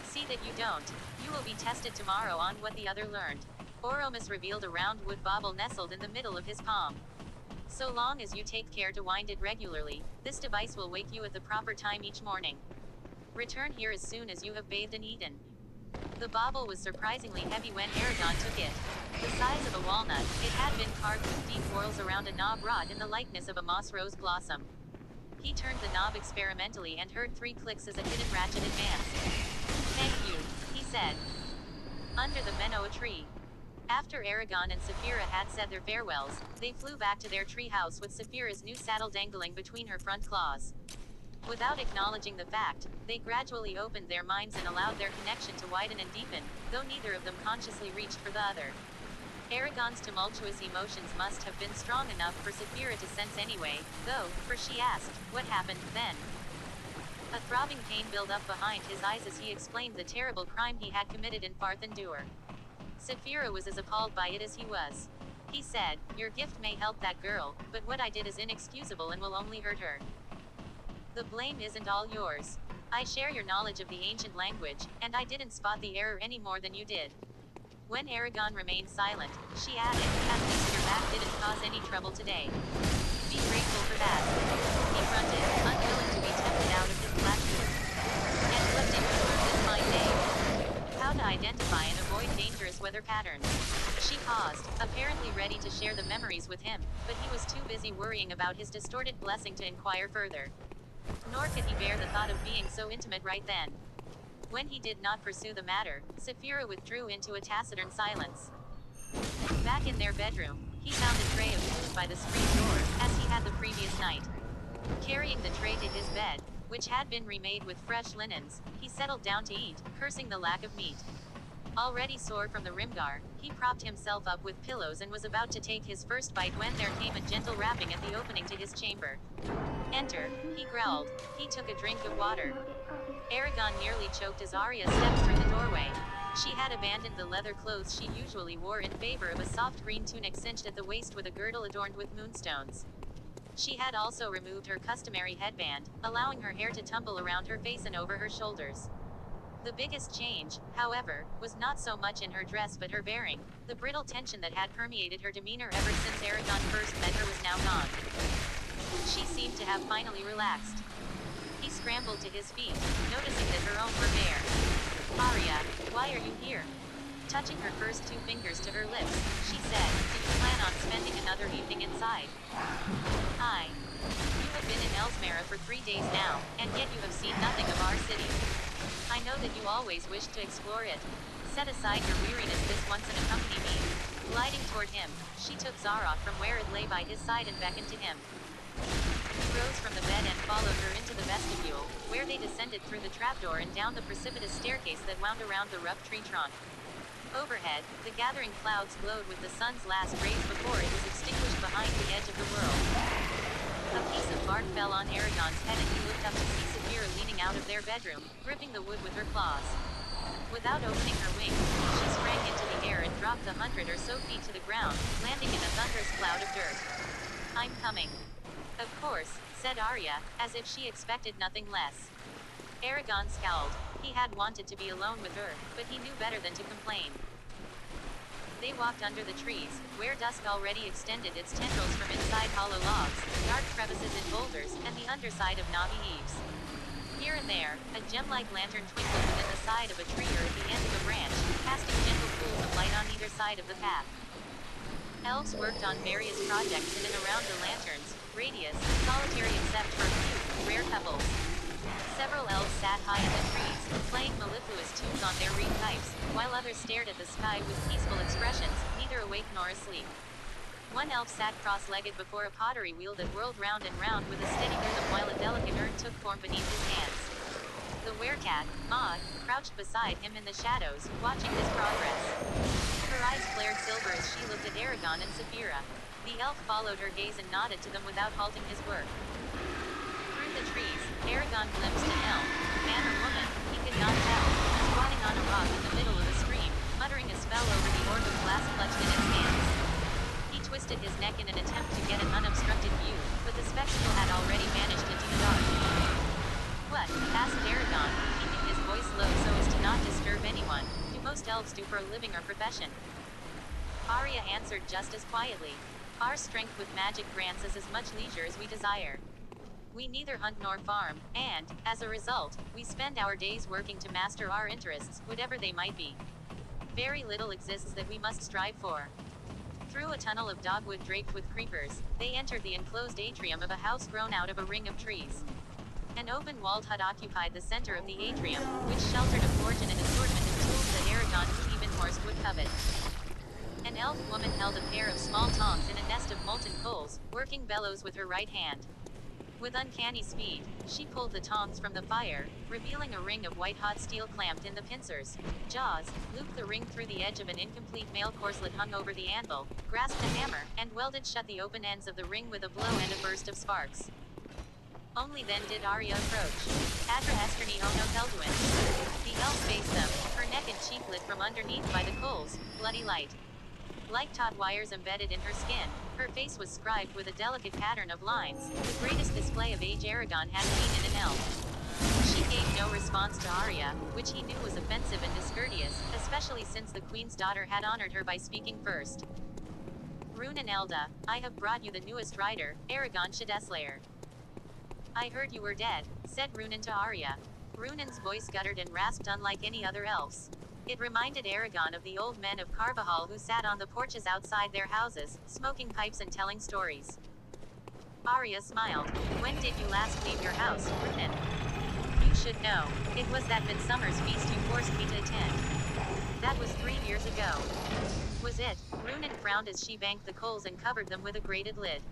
See that you don't. You will be tested tomorrow on what the other learned. Oromus revealed a round wood bauble nestled in the middle of his palm. So long as you take care to wind it regularly, this device will wake you at the proper time each morning. Return here as soon as you have bathed and eaten. The bauble was surprisingly heavy when Aragon took it. The size of a walnut, it had been carved with deep whorls around a knob wrought in the likeness of a moss rose blossom. He turned the knob experimentally and heard 3 clicks as a hidden ratchet advanced. Thank you, he said. Under the Mennoa tree. After Aragon and Saphira had said their farewells, they flew back to their treehouse with Saphira's new saddle dangling between her front claws. Without acknowledging the fact, they gradually opened their minds and allowed their connection to widen and deepen, though neither of them consciously reached for the other. Aragon's tumultuous emotions must have been strong enough for Saphira to sense anyway, though, for she asked, what happened then? A throbbing pain built up behind his eyes as he explained the terrible crime he had committed in Farthendur. Saphira was as appalled by it as he was. He said, your gift may help that girl, but what I did is inexcusable and will only hurt her. The blame isn't all yours. I share your knowledge of the ancient language, and I didn't spot the error any more than you did. When Aragon remained silent, she added, at least your back didn't cause any trouble today. Be grateful for that. He grunted, unwilling to be tempted out of his black mood. And what did you learn this fine day? How to identify and avoid dangerous weather patterns. She paused, apparently ready to share the memories with him, but he was too busy worrying about his distorted blessing to inquire further. Nor could he bear the thought of being so intimate right then. When he did not pursue the matter, Saphira withdrew into a taciturn silence. Back in their bedroom, he found a tray of food by the screen door, as he had the previous night. Carrying the tray to his bed, which had been remade with fresh linens, he settled down to eat, cursing the lack of meat. Already sore from the Rimgar, he propped himself up with pillows and was about to take his first bite when there came a gentle rapping at the opening to his chamber. Enter, he growled. He took a drink of water. Aragon nearly choked as Arya stepped through the doorway. She had abandoned the leather clothes she usually wore in favor of a soft green tunic cinched at the waist with a girdle adorned with moonstones. She had also removed her customary headband, allowing her hair to tumble around her face and over her shoulders. The biggest change, however, was not so much in her dress but her bearing. The brittle tension that had permeated her demeanor ever since Aragon first met her was now gone. She seemed to have finally relaxed. He scrambled to his feet, noticing that her own were bare. Arya, why are you here? Touching her first 2 fingers to her lips, she said, do you plan on spending another evening inside? You have been in Elsmera for 3 days now, and yet you have seen nothing of our city. I know that you always wished to explore it. Set aside your weariness this once and accompany me. Gliding toward him, she took Zara from where it lay by his side and beckoned to him. He rose from the bed and followed her into the vestibule, where they descended through the trapdoor and down the precipitous staircase that wound around the rough tree trunk. Overhead, the gathering clouds glowed with the sun's last rays before it was extinguished behind the edge of the world. A piece of bark fell on Aragon's head and he looked up to see Saphira leaning out of their bedroom, ripping the wood with her claws. Without opening her wings, she sprang into the air and dropped 100 or so feet to the ground, landing in a thunderous cloud of dirt. I'm coming. Of course, said Arya, as if she expected nothing less. Aragon scowled. He had wanted to be alone with her, but he knew better than to complain. They walked under the trees, where dusk already extended its tendrils from inside hollow logs, dark crevices in boulders, and the underside of knobby eaves. Here and there, a gem-like lantern twinkled within the side of a tree or at the end of a branch, casting gentle pools of light on either side of the path. Elves worked on various projects in and around the lanterns, radius, solitary except for a few, rare couples. Several elves sat high in the trees, playing mellifluous tunes on their reed pipes, while others stared at the sky with peaceful expressions, neither awake nor asleep. One elf sat cross-legged before a pottery wheel that whirled round and round with a steady rhythm while a delicate urn took form beneath his hands. The werecat, Maud, crouched beside him in the shadows, watching his progress. Her eyes flared silver as she looked at Aragon and Saphira. The elf followed her gaze and nodded to them without halting his work. Through the trees, Aragon glimpsed an elf, man or woman, he could not tell, squatting on a rock in the middle of a stream, muttering a spell over the orb of glass clutched in its hands. He twisted his neck in an attempt to get an unobstructed view, but the spectacle had already vanished into the dark. What? Asked Aragon, keeping his voice low so as to not disturb anyone. Do most elves do for a living or profession? Arya answered just as quietly. Our strength with magic grants us as much leisure as we desire. We neither hunt nor farm, and, as a result, we spend our days working to master our interests, whatever they might be. Very little exists that we must strive for. Through a tunnel of dogwood draped with creepers, they entered the enclosed atrium of a house grown out of a ring of trees. An open-walled hut occupied the center of the atrium, which sheltered a forge and an assortment of tools that Aragon knew even Horst would covet. An elf woman held a pair of small tongs in a nest of molten coals, working bellows with her right hand. With uncanny speed, she pulled the tongs from the fire, revealing a ring of white-hot steel clamped in the pincers. Jaws looped the ring through the edge of an incomplete mail corselet hung over the anvil, grasped a hammer, and welded shut the open ends of the ring with a blow and a burst of sparks. Only then did Arya approach. Adra Esterni Ono Helduin. The elf faced them, her neck and cheek lit from underneath by the coals, bloody light. Like taut wires embedded in her skin, her face was scribed with a delicate pattern of lines, the greatest display of age Aragon had seen in an elf. She gave no response to Arya, which he knew was offensive and discourteous, especially since the queen's daughter had honored her by speaking first. Rune and Elda, I have brought you the newest rider, Aragon Shadeslayer. I heard you were dead, said Runan to Arya. Runan's voice guttered and rasped unlike any other elf's. It reminded Aragon of the old men of Carbajal who sat on the porches outside their houses, smoking pipes and telling stories. Arya smiled. When did you last leave your house, Runan? You should know. It was that midsummer's feast you forced me to attend. That was 3 years ago. Was it? Runan frowned as she banked the coals and covered them with a grated lid.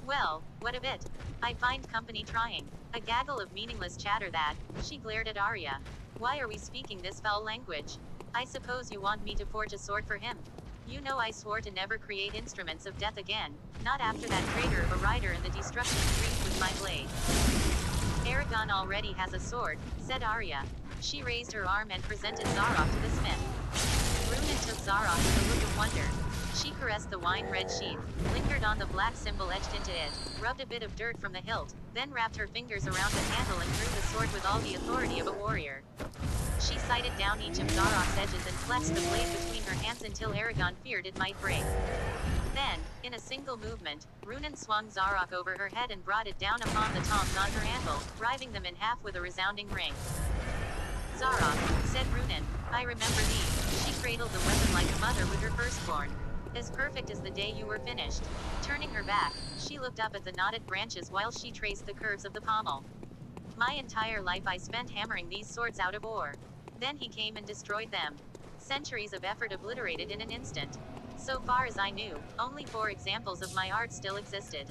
Well, what of it? I find company trying. A gaggle of meaningless chatter that, she glared at Arya. Why are we speaking this foul language? I suppose you want me to forge a sword for him. You know I swore to never create instruments of death again, not after that traitor of a rider in the destruction streams with my blade. Aragon already has a sword, said Arya. She raised her arm and presented Zarok to the smith. Runan took Zarok with a look of wonder. She caressed the wine-red sheath, lingered on the black symbol etched into it, rubbed a bit of dirt from the hilt, then wrapped her fingers around the handle and drew the sword with all the authority of a warrior. She sighted down each of Zarok's edges and flexed the blade between her hands until Aragon feared it might break. Then, in a single movement, Runan swung Zarok over her head and brought it down upon the tongs on her anvil, riving them in half with a resounding ring. Zarok, said Runan, I remember thee. She cradled the weapon like a mother with her firstborn. As perfect as the day you were finished. Turning her back, she looked up at the knotted branches while she traced the curves of the pommel. My entire life I spent hammering these swords out of ore. Then he came and destroyed them. Centuries of effort obliterated in an instant. So far as I knew, only 4 examples of my art still existed.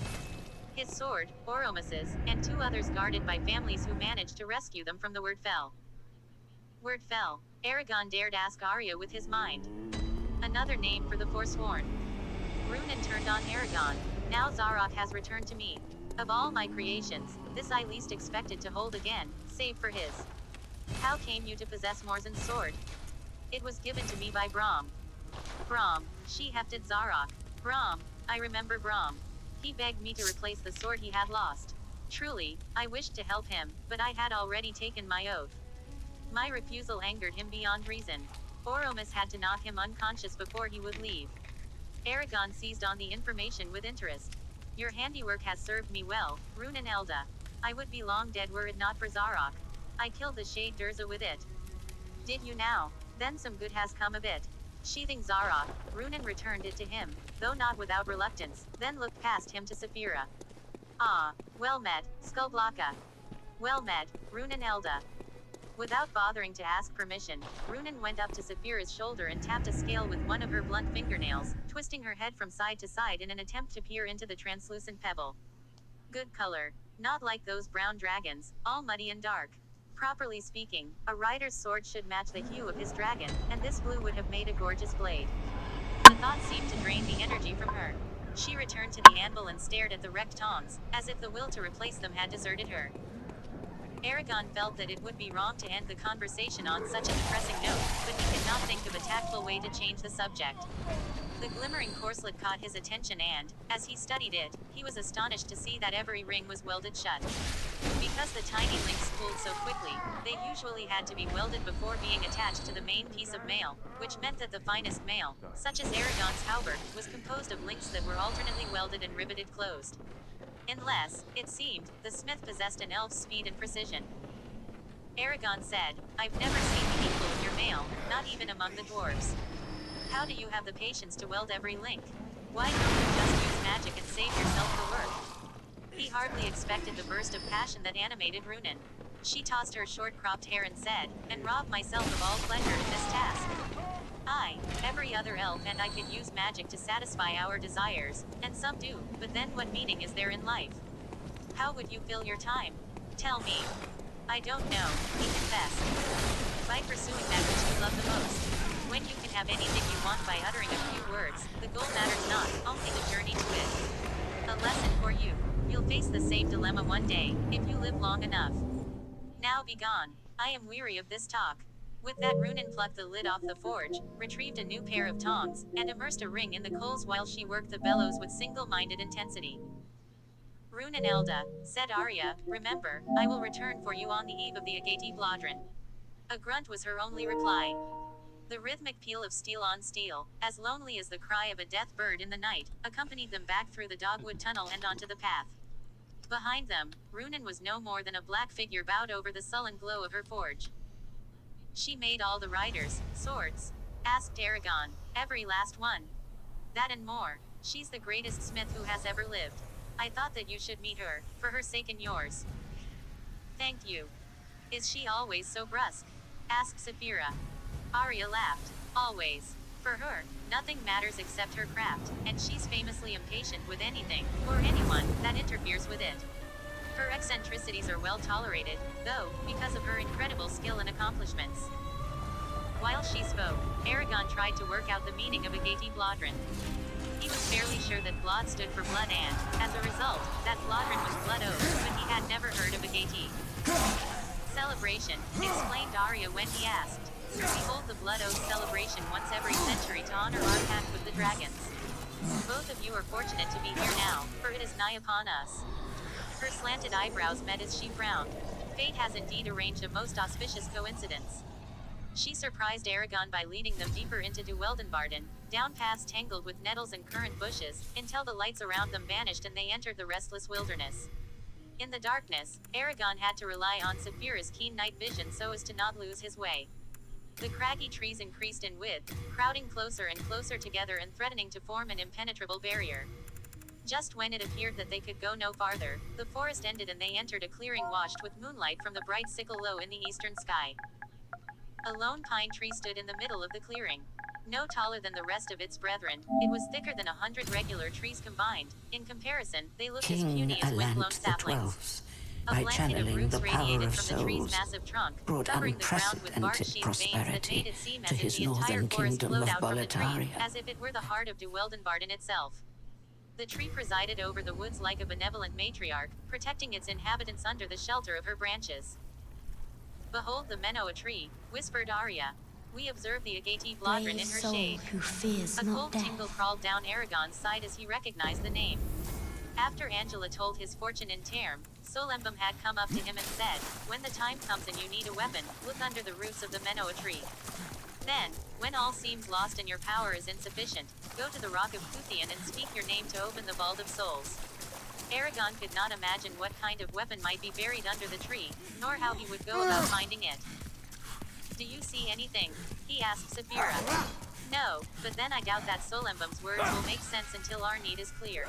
His sword, Oromus's, and 2 others guarded by families who managed to rescue them from the Word Fell. Word Fell. Aragon dared ask Arya with his mind. Another name for the Forsworn. Runan turned on Aragon. Now Zarok has returned to me. Of all my creations, this I least expected to hold again, save for his. How came you to possess Morzen's sword? It was given to me by Brahm. Brahm, she hefted Zarok. Brahm, I remember Brahm. He begged me to replace the sword he had lost. Truly, I wished to help him, but I had already taken my oath. My refusal angered him beyond reason. Oromus had to knock him unconscious before he would leave. Aragon seized on the information with interest. Your handiwork has served me well, Runan Elda. I would be long dead were it not for Zarok. I killed the Shade Durza with it. Did you now? Then some good has come of it. Sheathing Zarok, Runan returned it to him, though not without reluctance, then looked past him to Saphira. Ah, well met, Skullblocka. Well met, Runan Elda. Without bothering to ask permission, Runan went up to Saphira's shoulder and tapped a scale with one of her blunt fingernails, twisting her head from side to side in an attempt to peer into the translucent pebble. Good color. Not like those brown dragons, all muddy and dark. Properly speaking, a rider's sword should match the hue of his dragon, and this blue would have made a gorgeous blade. The thought seemed to drain the energy from her. She returned to the anvil and stared at the wrecked tongs, as if the will to replace them had deserted her. Aragon felt that it would be wrong to end the conversation on such a depressing note, but he could not think of a tactful way to change the subject. The glimmering corselet caught his attention and, as he studied it, he was astonished to see that every ring was welded shut. Because the tiny links spooled so quickly, they usually had to be welded before being attached to the main piece of mail, which meant that the finest mail, such as Aragon's halberd, was composed of links that were alternately welded and riveted closed. Unless, it seemed, the smith possessed an elf's speed and precision. Aragon said, I've never seen the equal of your mail, not even among the dwarves. How do you have the patience to weld every link? Why don't you just use magic and save yourself the work? He hardly expected the burst of passion that animated Runan. She tossed her short-cropped hair and said, "And rob myself of all pleasure in this task. Every other elf and I could use magic to satisfy our desires, and some do, but then what meaning is there in life? How would you fill your time? Tell me." "I don't know," he confessed. "By pursuing that which you love the most. When you can have anything you want by uttering a few words, the goal matters not, only the journey to it. A lesson for you. You'll face the same dilemma one day, if you live long enough. Now be gone. I am weary of this talk." With that, Runan plucked the lid off the forge, retrieved a new pair of tongs, and immersed a ring in the coals while she worked the bellows with single-minded intensity. "Runan Elda," said Arya, "remember, I will return for you on the eve of the Agati Blodrin." A grunt was her only reply. The rhythmic peal of steel on steel, as lonely as the cry of a death bird in the night, accompanied them back through the dogwood tunnel and onto the path. Behind them, Runan was no more than a black figure bowed over the sullen glow of her forge. "She made all the riders' swords?" asked Aragon. "Every last one. That and more. She's the greatest smith who has ever lived. I thought that you should meet her, for her sake and yours." "Thank you. Is she always so brusque?" asked Saphira. Arya laughed. "Always. For her, nothing matters except her craft, and she's famously impatient with anything, or anyone, that interferes with it. Her eccentricities are well tolerated, though, because of her incredible skill and accomplishments." While she spoke, Aragon tried to work out the meaning of Agati Blodrin. He was fairly sure that Blod stood for blood and, as a result, that Blodrin was blood oath, but he had never heard of Agati. "Celebration," explained Arya when he asked. "We hold the Blood Oath celebration once every century to honor our pact with the dragons. Both of you are fortunate to be here now, for it is nigh upon us." Her slanted eyebrows met as she frowned. Fate has indeed arranged a most auspicious coincidence. She surprised Aragon by leading them deeper into Duweldenbarden, down paths tangled with nettles and currant bushes, until the lights around them vanished and they entered the restless wilderness. In the darkness, Aragon had to rely on Saphira's keen night vision so as to not lose his way. The craggy trees increased in width, crowding closer and closer together and threatening to form an impenetrable barrier. Just when it appeared that they could go no farther, the forest ended and they entered a clearing washed with moonlight from the bright sickle low in the eastern sky. A lone pine tree stood in the middle of the clearing. No taller than the rest of its brethren, it was thicker than 100 regular trees combined. In comparison, they looked as King puny as windblown Alant the saplings. Twelfth, A by blanket of channeling roots the power radiated of from the tree's souls, massive trunk, brought covering the ground with unprecedented bark-sheathed veins that prosperity made it seem to as if his the entire northern forest kingdom flowed of out from the tree, Boletaria. as if it were the heart of Duweldenbarden itself. The tree presided over the woods like a benevolent matriarch, protecting its inhabitants under the shelter of her branches. "Behold the Menoa tree," whispered Arya. "We observe the Agati Blodrin in her soul shade." who fears A not cold death. tingle crawled down Aragon's side as he recognized the name. After Angela told his fortune in Term, Solembum had come up to him and said, "When the time comes and you need a weapon, look under the roots of the Menoa tree. Then, when all seems lost and your power is insufficient, go to the Rock of Kuthian and speak your name to open the Vault of Souls." Aragon could not imagine what kind of weapon might be buried under the tree, nor how he would go about finding it. "Do you see anything?" he asked Saphira. "No, but then I doubt that Solembum's words will make sense until our need is clear."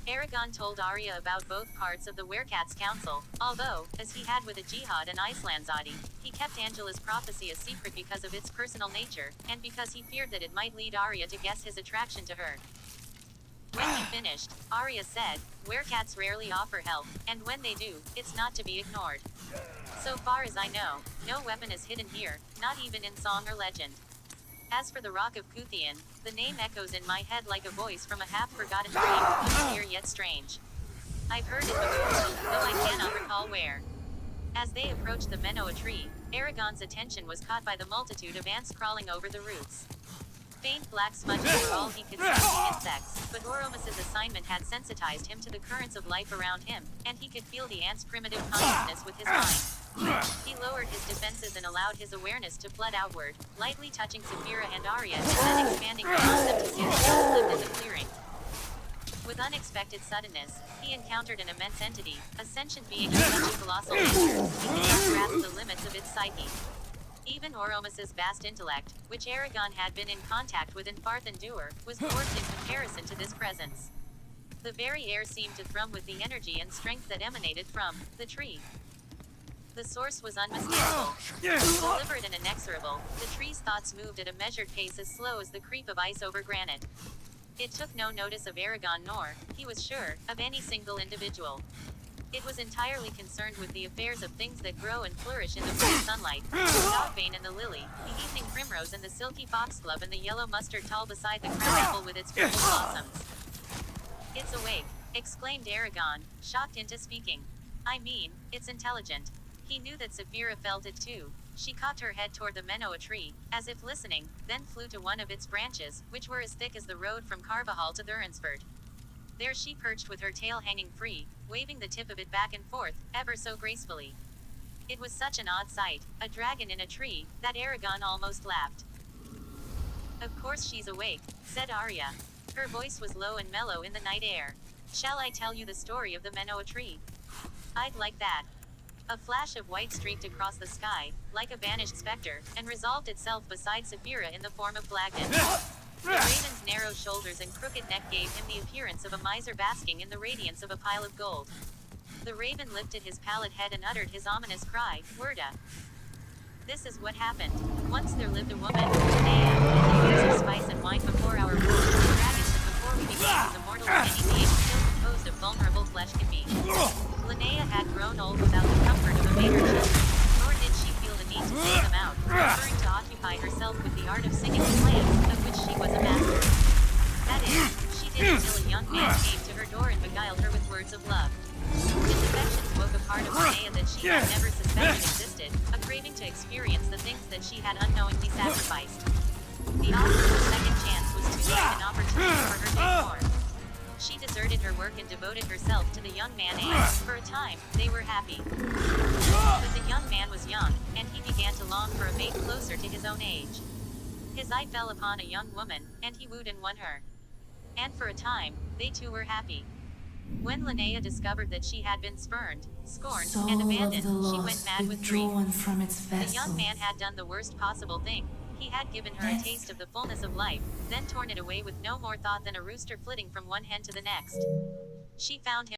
Aragon told Arya about both parts of the Werecats Council, although, as he had with a Jihad and Icelandzadi, he kept Angela's prophecy a secret because of its personal nature, and because he feared that it might lead Arya to guess his attraction to her. When he finished, Arya said, "Werecats rarely offer help, and when they do, it's not to be ignored. So far as I know, no weapon is hidden here, not even in song or legend. As for the Rock of Kuthian, the name echoes in my head like a voice from a half-forgotten dream, familiar yet strange. I've heard it before, though I cannot recall where." As they approached the Menoa tree, Aragon's attention was caught by the multitude of ants crawling over the roots. Faint black smudges were all he could see of the insects, but Oromus's assignment had sensitized him to the currents of life around him, and he could feel the ants' primitive consciousness with his mind. He lowered his defenses and allowed his awareness to flood outward, lightly touching Saphira and Arya and then expanding beyond them to see what else lived in the clearing. With unexpected suddenness, he encountered an immense entity, a sentient being of such a colossal nature, he could not grasp the limits of its psyche. Even Oromus's vast intellect, which Aragon had been in contact with in Farth and Duer, was dwarfed in comparison to this presence. The very air seemed to thrum with the energy and strength that emanated from the tree. The source was unmistakable. Deliberate and inexorable, the tree's thoughts moved at a measured pace as slow as the creep of ice over granite. It took no notice of Aragon nor, he was sure, of any single individual. It was entirely concerned with the affairs of things that grow and flourish in the bright sunlight, the dogbane and the lily, the evening primrose and the silky foxglove and the yellow mustard tall beside the crown apple with its purple blossoms. "It's awake," exclaimed Aragon, shocked into speaking. "I mean, it's intelligent." He knew that Saphira felt it too. She cocked her head toward the Menoa tree, as if listening, then flew to one of its branches, which were as thick as the road from Carvajal to Thurinsford. There she perched with her tail hanging free, waving the tip of it back and forth, ever so gracefully. It was such an odd sight, a dragon in a tree, that Aragon almost laughed. "Of course she's awake," said Arya. Her voice was low and mellow in the night air. "Shall I tell you the story of the Menoa tree?" "I'd like that." A flash of white streaked across the sky, like a banished specter, and resolved itself beside Saphira in the form of Blagden. The raven's narrow shoulders and crooked neck gave him the appearance of a miser basking in the radiance of a pile of gold. The raven lifted his pallid head and uttered his ominous cry, "Werda." "This is what happened. Once there lived a woman, Linnea, and the years of spice and wine before our wars with the dragons and before we became as immortal as any being still composed of vulnerable flesh can be. Linnea had grown old without the comfort of a maiden children, nor did she feel the need to seek them out, preferring to occupy herself with the art of singing the plants, of which she was a master. That is, she did until a young man came to her door and beguiled her with words of love. His affections woke a part of Linnea that she had never suspected existed, a craving to experience the things that she had unknowingly sacrificed. The offer of a second chance was too great an opportunity for her to ignore. She deserted her work and devoted herself to the young man and, for a time, they were happy. But the young man was young, and he began to long for a mate closer to his own age. His eye fell upon a young woman, and he wooed and won her. And for a time, they two were happy. When Linnea discovered that she had been spurned, scorned, and abandoned, she went mad with grief. The young man had done the worst possible thing. He had given her a taste of the fullness of life, then torn it away with no more thought than a rooster flitting from one hen to the next. She found him